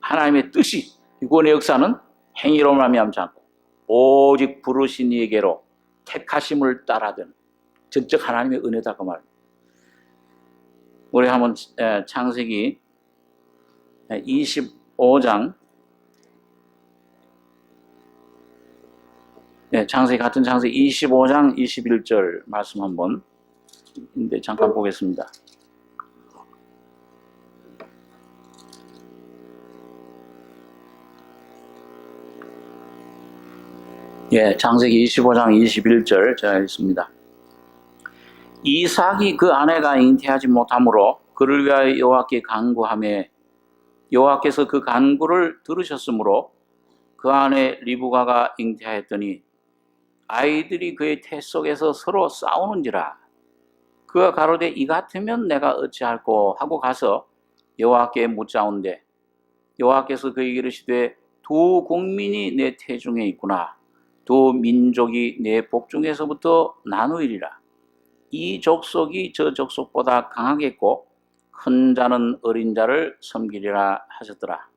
하나님의 뜻이 구원의 역사는 행위로 말미암지 않고 오직 부르신 이에게로 택하심을 따라든 전적 하나님의 은혜다 그 말. 우리 한번 창세기 25장 창세기 같은 창세기 25장 21절 말씀 한번 잠깐 보겠습니다. 창세기 25장 21절 제가 읽습니다. 이삭이 그 아내가 잉태하지 못하므로 그를 위하여 여호와께 간구하며 여호와께서 그 간구를 들으셨으므로 그 아내 리브가가 잉태하였더니 아이들이 그의 태 속에서 서로 싸우는지라 그가 가로되 이 같으면 내가 어찌할꼬 하고 가서 여호와께 묻자온대 여호와께서 그에게 이르시되 두 국민이 내 태중에 있구나 두 민족이 내 복중에서부터 나누이리라 이 족속이 저 족속보다 강하겠고 큰 자는 어린 자를 섬기리라 하셨더라.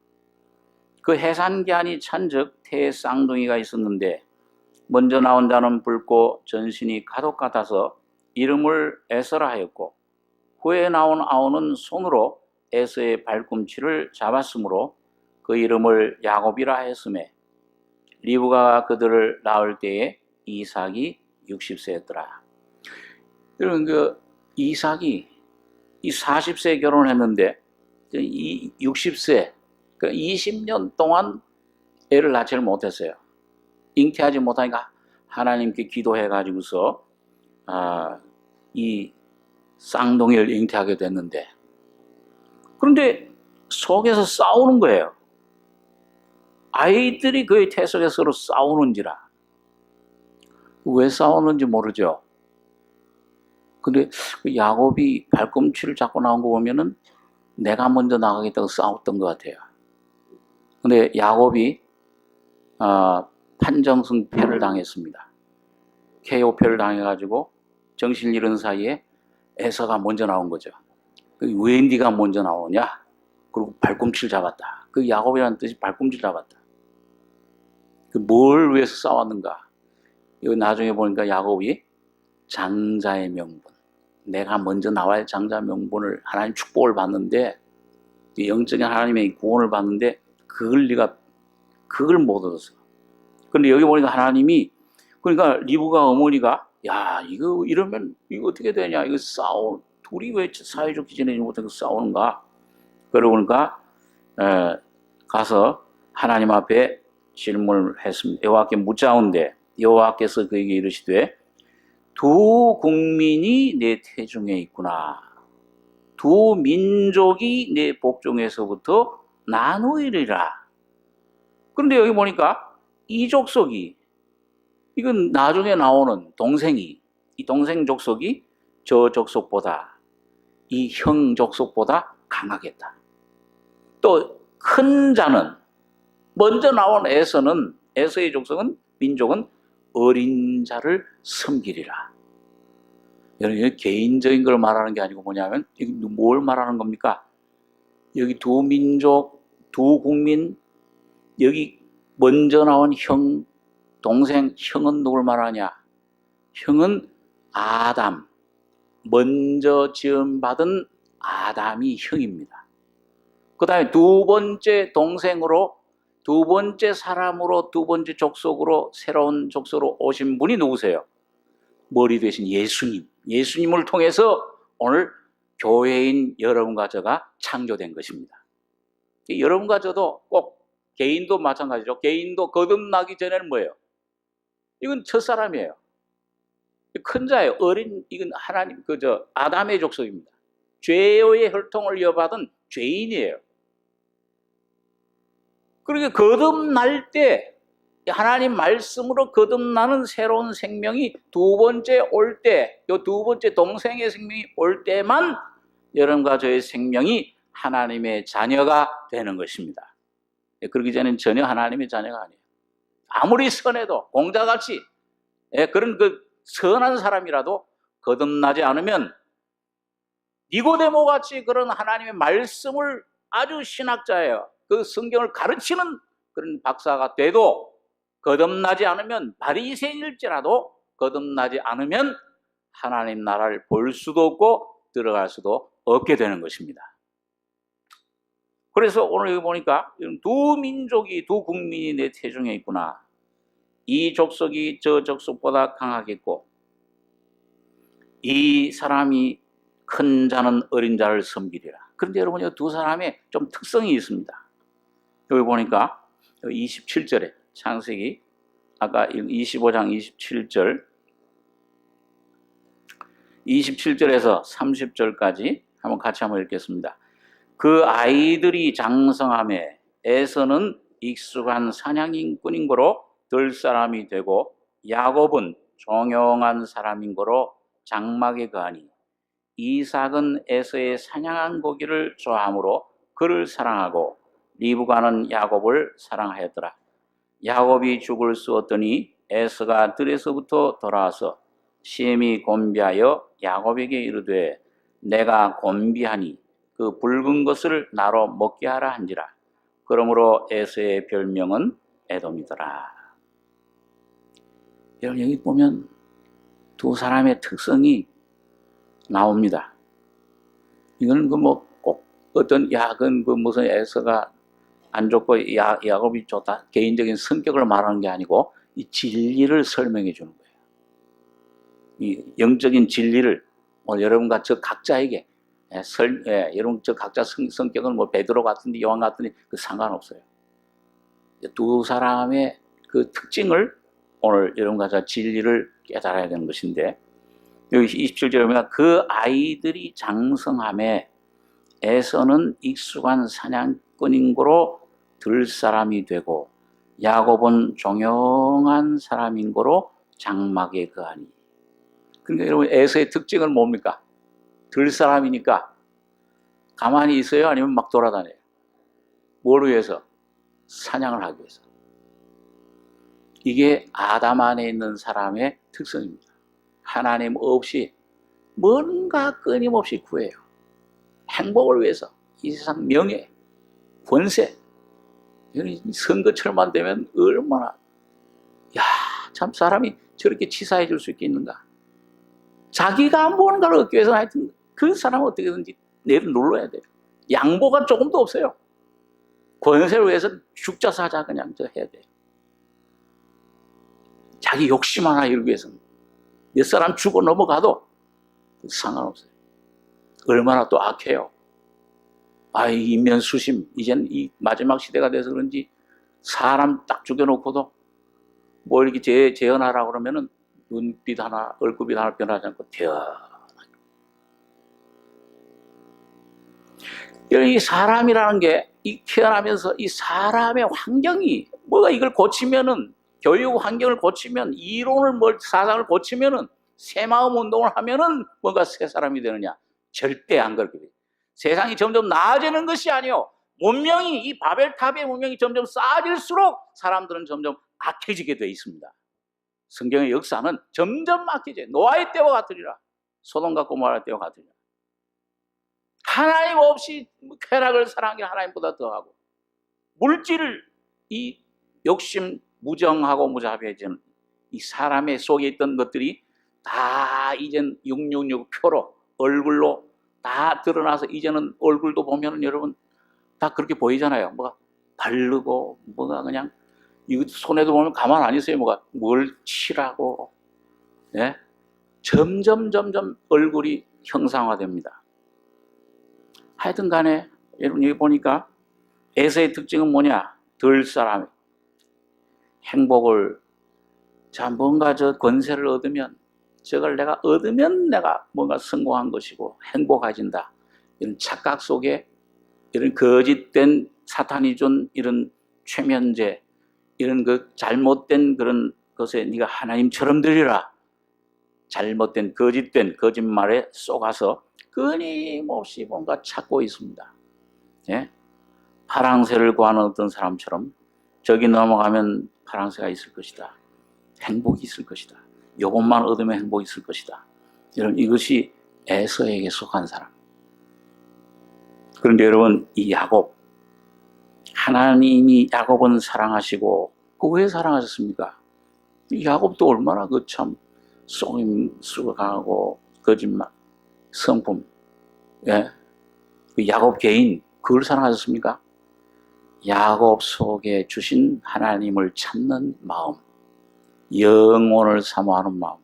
그 해산기한이 찬즉 태에 쌍둥이가 있었는데 먼저 나온 자는 붉고 전신이 가독 같아서 이름을 에서라 하였고 후에 나온 아우는 손으로 에서의 발꿈치를 잡았으므로 그 이름을 야곱이라 하였으며 리브가가 그들을 낳을 때에 이삭이 60세였더라. 여러분 그 이삭이 이 40세에 결혼을 했는데 이 60세 그 20년 동안 애를 낳지를 못했어요. 잉태하지 못하니까 하나님께 기도해 가지고서 이 쌍둥이를 잉태하게 됐는데 그런데 속에서 싸우는 거예요. 아이들이 그의 태 속에 서로 싸우는지라. 왜 싸우는지 모르죠. 근데 야곱이 발꿈치를 잡고 나온 거 보면은 내가 먼저 나가겠다고 싸웠던 것 같아요. 근데 야곱이 판정승패를 당했습니다. KO패를 당해가지고 정신을 잃은 사이에 에서가 먼저 나온 거죠. 왜 네가 먼저 나오냐? 그리고 발꿈치를 잡았다. 그 야곱이라는 뜻이 발꿈치를 잡았다. 뭘 위해서 싸웠는가? 이거 나중에 보니까 야곱이 장자의 명분, 내가 먼저 나와야 할 장자 명분을 하나님 축복을 받는데 영적인 하나님의 구원을 받는데 그걸 못 얻었어. 그런데 여기 보니까 하나님이 그러니까 리브가 어머니가 야 이거 이러면 이거 어떻게 되냐 이거 둘이 왜 사이좋게 지내지 못하고 싸우는가? 그러고 보니까 가서 하나님 앞에 질문을 했습니다. 여호와께 묻자온대 여호와께서 그에게 이르시되 두 국민이 내 태중에 있구나. 두 민족이 내 복중에서부터 나누이리라. 그런데 여기 보니까 이 족속이 이건 나중에 나오는 동생이 이 동생 족속이 저 족속보다 이 형 족속보다 강하겠다. 또 큰 자는 먼저 나온 에서의 족속은 민족은 어린 자를 섬기리라. 여러분 개인적인 걸 말하는 게 아니고 뭐냐면 이게 뭘 말하는 겁니까? 여기 두 민족, 두 국민, 여기 먼저 나온 형, 동생, 형은 누굴 말하냐? 형은 아담, 먼저 지음받은 아담이 형입니다. 그 다음에 두 번째 동생으로, 두 번째 사람으로, 두 번째 족속으로, 새로운 족속으로 오신 분이 누구세요? 머리 되신 예수님. 예수님을 통해서 오늘 교회인 여러분과 저가 창조된 것입니다. 여러분과 저도 꼭, 개인도 마찬가지죠. 개인도 거듭나기 전에는 뭐예요? 이건 첫사람이에요. 큰 자예요. 어린, 이건 하나님, 아담의 족속입니다. 죄의 혈통을 이어받은 죄인이에요. 그러니까 거듭날 때, 하나님 말씀으로 거듭나는 새로운 생명이 두 번째 올 때, 이 두 번째 동생의 생명이 올 때만 여러분과 저의 생명이 하나님의 자녀가 되는 것입니다. 그러기 전에는 전혀 하나님의 자녀가 아니에요. 아무리 선해도 공자같이 그런 선한 사람이라도 거듭나지 않으면 니고데모같이 그런 하나님의 말씀을 아주 신학자예요. 그 성경을 가르치는 그런 박사가 돼도 거듭나지 않으면, 바리새인일지라도 거듭나지 않으면 하나님 나라를 볼 수도 없고 들어갈 수도 없게 되는 것입니다. 그래서 오늘 여기 보니까 두 민족이, 두 국민이 내 태중에 있구나. 이 족속이 저 족속보다 강하겠고, 이 사람이 큰 자는 어린 자를 섬기리라. 그런데 여러분, 이 두 사람의 좀 특성이 있습니다. 여기 보니까 27절에 창세기, 아까 25장 27절, 27절에서 30절까지 한번 같이 한번 읽겠습니다. 그 아이들이 장성함에 에서는 익숙한 사냥꾼인 거로 들 사람이 되고, 야곱은 종용한 사람인 거로 장막에 거하니, 이삭은 에서의 사냥한 고기를 좋아하므로 그를 사랑하고, 리브가는 야곱을 사랑하였더라. 야곱이 죽을 쑤었더니 에서가 들에서부터 돌아와서 셈이 곤비하여 야곱에게 이르되, 내가 곤비하니 그 붉은 것을 나로 먹게 하라 한지라. 그러므로 에서의 별명은 에돔이더라. 여러분, 여기 보면 두 사람의 특성이 나옵니다. 이건 꼭 어떤 무슨 에서가 안 좋고 야곱이 좋다, 개인적인 성격을 말하는 게 아니고 이 진리를 설명해 주는 거예요. 이 영적인 진리를 여러분과 저 각자에게 여러분 저 각자 성격은 베드로 같은데 요한 같은데 상관없어요. 두 사람의 그 특징을 오늘 여러분과 저 진리를 깨달아야 되는 것인데, 여기 27절에 보면 그 아이들이 장성함에 에서는 익숙한 사냥꾼인 거로 들 사람이 되고, 야곱은 종용한 사람인 거로 장막에 거하니. 그러니까 여러분, 에서의 특징은 뭡니까? 들 사람이니까 가만히 있어요? 아니면 막 돌아다녀요? 뭘 위해서? 사냥을 하기 위해서. 이게 아담 안에 있는 사람의 특성입니다. 하나님 없이 뭔가 끊임없이 구해요. 행복을 위해서, 이 세상 명예, 권세, 선거철만 되면 얼마나, 참 사람이 저렇게 치사해질 수 있겠는가. 자기가 뭔가를 얻기 위해서 하여튼 그 사람은 어떻게든지 내를 눌러야 돼요. 양보가 조금도 없어요. 권세를 위해서 죽자 사자 그냥 해야 돼요. 자기 욕심 하나 이루기 위해서는 몇 사람 죽어 넘어가도 상관없어요. 얼마나 또 악해요. 인면수심, 이제는 이 마지막 시대가 돼서 그런지 사람 딱 죽여놓고도 이렇게 재현하라고 그러면은 눈빛 하나, 얼굴빛 하나 변하지 않고 이 사람이라는 게 태어나면서 이 사람의 환경이 이걸 고치면은, 교육 환경을 고치면, 이론을 사상을 고치면은, 새 마음 운동을 하면은 새 사람이 되느냐? 절대 안 그렇게 돼요. 세상이 점점 나아지는 것이 아니요, 문명이, 이 바벨탑의 문명이 점점 쌓아질수록 사람들은 점점 악해지게 되어 있습니다. 성경의 역사는 점점 악해져요. 노아의 때와 같으리라. 소돔과 고모라의 때와 같으리라. 하나님 없이 쾌락을 사랑하는 게 하나님보다 더하고, 물질을, 이 욕심, 무정하고 무자비해지는 이 사람의 속에 있던 것들이 다 이젠 666 표로 얼굴로 다 드러나서 이제는 얼굴도 보면은 여러분 다 그렇게 보이잖아요. 뭐가 바르고 뭐가 그냥 이거 손에도 보면 가만 안 있어요. 뭐가 뭘 칠하고, 예? 점점 얼굴이 형상화됩니다. 하여튼 간에 여러분 여기 보니까 에서의 특징은 뭐냐? 들 사람 행복을, 자 뭔가 저 권세를 얻으면, 저걸 내가 얻으면 내가 뭔가 성공한 것이고 행복해진다, 이런 착각 속에 이런 거짓된 사탄이 준 이런 최면제, 이런 그 잘못된 그런 것에 네가 하나님처럼 되리라, 잘못된 거짓된 거짓말에 속아서 끊임없이 뭔가 찾고 있습니다. 예? 파랑새를 구하는 어떤 사람처럼 저기 넘어가면 파랑새가 있을 것이다, 행복이 있을 것이다, 이것만 얻으면 행복이 있을 것이다. 여러분 이것이 에서에게 속한 사람. 그런데 여러분 이 야곱, 하나님이 야곱은 사랑하시고 그 왜 사랑하셨습니까? 이 야곱도 얼마나 그 참 속임수가 강하고 거짓말, 성품, 예? 그 야곱 개인 그걸 사랑하셨습니까? 야곱 속에 주신 하나님을 찾는 마음, 영혼을 사모하는 마음,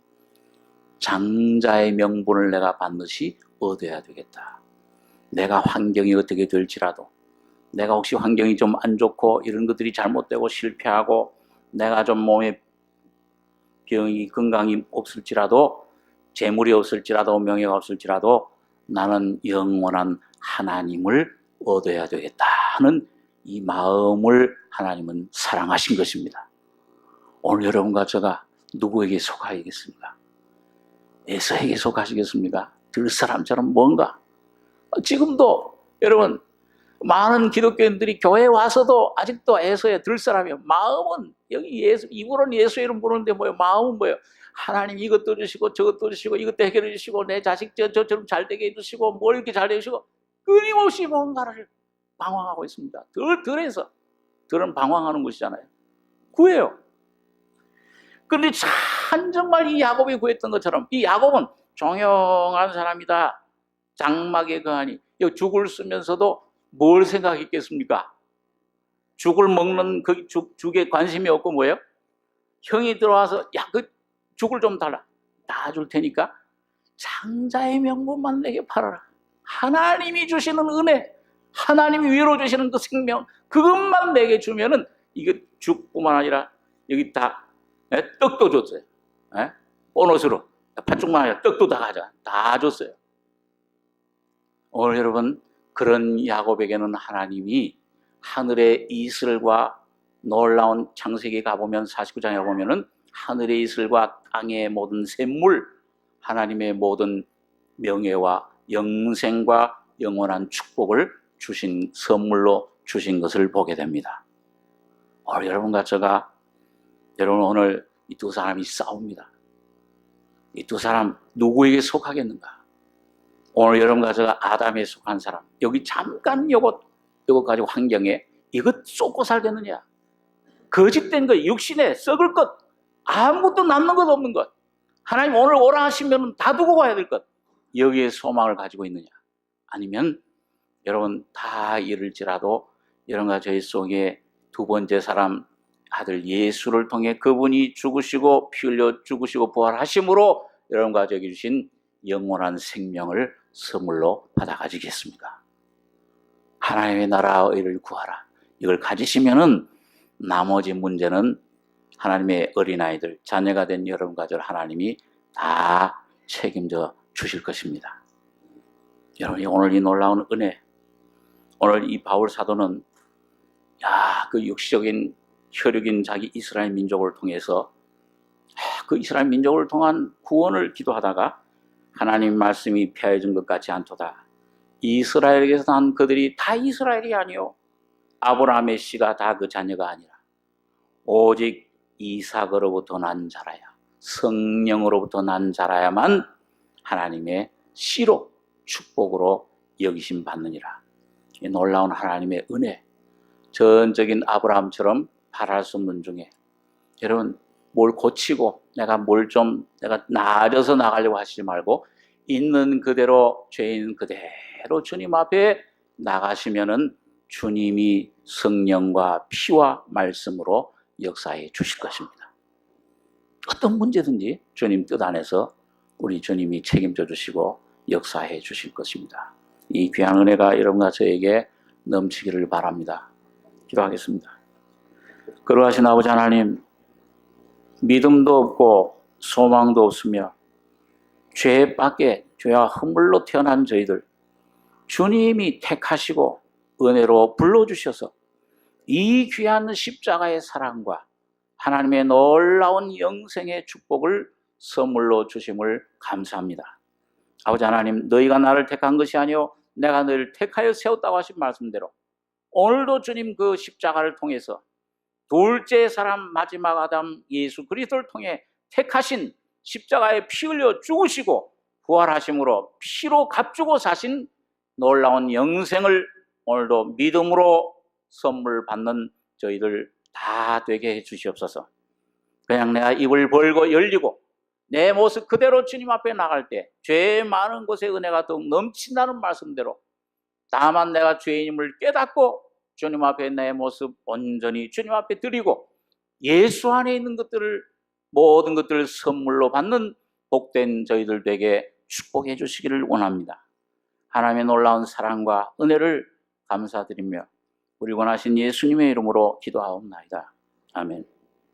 장자의 명분을 내가 반드시 얻어야 되겠다. 내가 환경이 어떻게 될지라도, 내가 혹시 환경이 좀 안 좋고 이런 것들이 잘못되고 실패하고 내가 좀 몸에 병이 건강이 없을지라도, 재물이 없을지라도, 명예가 없을지라도 나는 영원한 하나님을 얻어야 되겠다 하는 이 마음을 하나님은 사랑하신 것입니다. 오늘 여러분과 제가 누구에게 속하겠습니까? 에서에게 속하시겠습니까? 들 사람처럼 뭔가, 지금도 여러분 많은 기독교인들이 교회에 와서도 아직도 에서에 들 사람이에요. 마음은 여기 예수, 입으로는 예수 이름 부르는데 뭐예요? 마음은 뭐예요? 하나님 이것도 주시고 저것도 주시고 이것도 해결해 주시고 내 자식 저처럼 잘 되게 해주시고 뭘 이렇게 잘 해주시고 끊임없이 뭔가를 방황하고 있습니다. 들은 방황하는 것이잖아요. 구해요. 그런데 참 정말 이 야곱이 구했던 것처럼 이 야곱은 종영한 사람이다, 장막에 거하니, 죽을 쓰면서도 뭘 생각했겠습니까? 죽을 먹는 그 죽에 관심이 없고 뭐예요? 형이 들어와서 야, 그 죽을 좀 달라, 다 줄 테니까 장자의 명분만 내게 팔아라. 하나님이 주시는 은혜, 하나님이 위로 주시는 그 생명, 그것만 내게 주면은 이게 죽뿐만 아니라 여기 다 떡도 줬어요. 보너스로 팥죽만 아니라 떡도 다 가져, 다 줬어요. 오늘 여러분 그런 야곱에게는 하나님이 하늘의 이슬과 놀라운 창세기에 가보면 49장에 가보면은 하늘의 이슬과 땅의 모든 샘물, 하나님의 모든 명예와 영생과 영원한 축복을 주신 선물로 주신 것을 보게 됩니다. 오늘 여러분과 제가, 여러분 오늘 이 두 사람이 싸웁니다. 이 두 사람 누구에게 속하겠는가? 오늘 여러분과 제가 아담에 속한 사람, 여기 잠깐 요것 가지고 환경에 이것 쏟고 살겠느냐? 거짓된 것, 육신에 썩을 것, 아무것도 남는 것 없는 것, 하나님 오늘 오라 하시면 다 두고 가야 될 것, 여기에 소망을 가지고 있느냐? 아니면 여러분 다 이를지라도 여러분과 저희 속에 두 번째 사람 아들 예수를 통해 그분이 죽으시고 피 흘려 죽으시고 부활하심으로 여러분과 저에게 주신 영원한 생명을 선물로 받아 가지겠습니까? 하나님의 나라와 의를 구하라, 이걸 가지시면은 나머지 문제는 하나님의 어린아이들, 자녀가 된 여러분과 저 하나님이 다 책임져 주실 것입니다. 여러분 오늘 이 놀라운 은혜, 오늘 이 바울 사도는 그 육시적인 혈육인 자기 이스라엘 민족을 통해서 그 이스라엘 민족을 통한 구원을 기도하다가 하나님 말씀이 폐해진 것 같지 않도다. 이스라엘에게서 난 그들이 다 이스라엘이 아니요, 아브라함의 씨가 다 그 자녀가 아니라 오직 이삭으로부터 난 자라야, 성령으로부터 난 자라야만 하나님의 씨로 축복으로 여기심 받느니라. 이 놀라운 하나님의 은혜, 전적인 아브라함처럼 바랄 수 없는 중에 여러분 뭘 고치고 내가 내가 나아져서 나가려고 하시지 말고 있는 그대로 죄인 그대로 주님 앞에 나가시면은 주님이 성령과 피와 말씀으로 역사해 주실 것입니다. 어떤 문제든지 주님 뜻 안에서 우리 주님이 책임져 주시고 역사해 주실 것입니다. 이 귀한 은혜가 여러분과 저에게 넘치기를 바랍니다. 기도하겠습니다. 거룩하신 아버지 하나님, 믿음도 없고 소망도 없으며 죄와 허물로 태어난 저희들, 주님이 택하시고 은혜로 불러주셔서 이 귀한 십자가의 사랑과 하나님의 놀라운 영생의 축복을 선물로 주심을 감사합니다. 아버지 하나님, 너희가 나를 택한 것이 아니요 내가 너희를 택하여 세웠다고 하신 말씀대로 오늘도 주님 그 십자가를 통해서 둘째 사람 마지막 아담 예수 그리스도를 통해 택하신 십자가에 피 흘려 죽으시고 부활하심으로 피로 값주고 사신 놀라운 영생을 오늘도 믿음으로 선물 받는 저희들 다 되게 해 주시옵소서. 그냥 내가 입을 벌고 열리고 내 모습 그대로 주님 앞에 나갈 때 죄 많은 곳에 은혜가 더욱 넘친다는 말씀대로 다만 내가 죄인임을 깨닫고 주님 앞에 내 모습 온전히 주님 앞에 드리고 예수 안에 있는 것들을 모든 것들을 선물로 받는 복된 저희들 되게 축복해 주시기를 원합니다. 하나님의 놀라운 사랑과 은혜를 감사드리며 우리 원하신 예수님의 이름으로 기도하옵나이다. 아멘.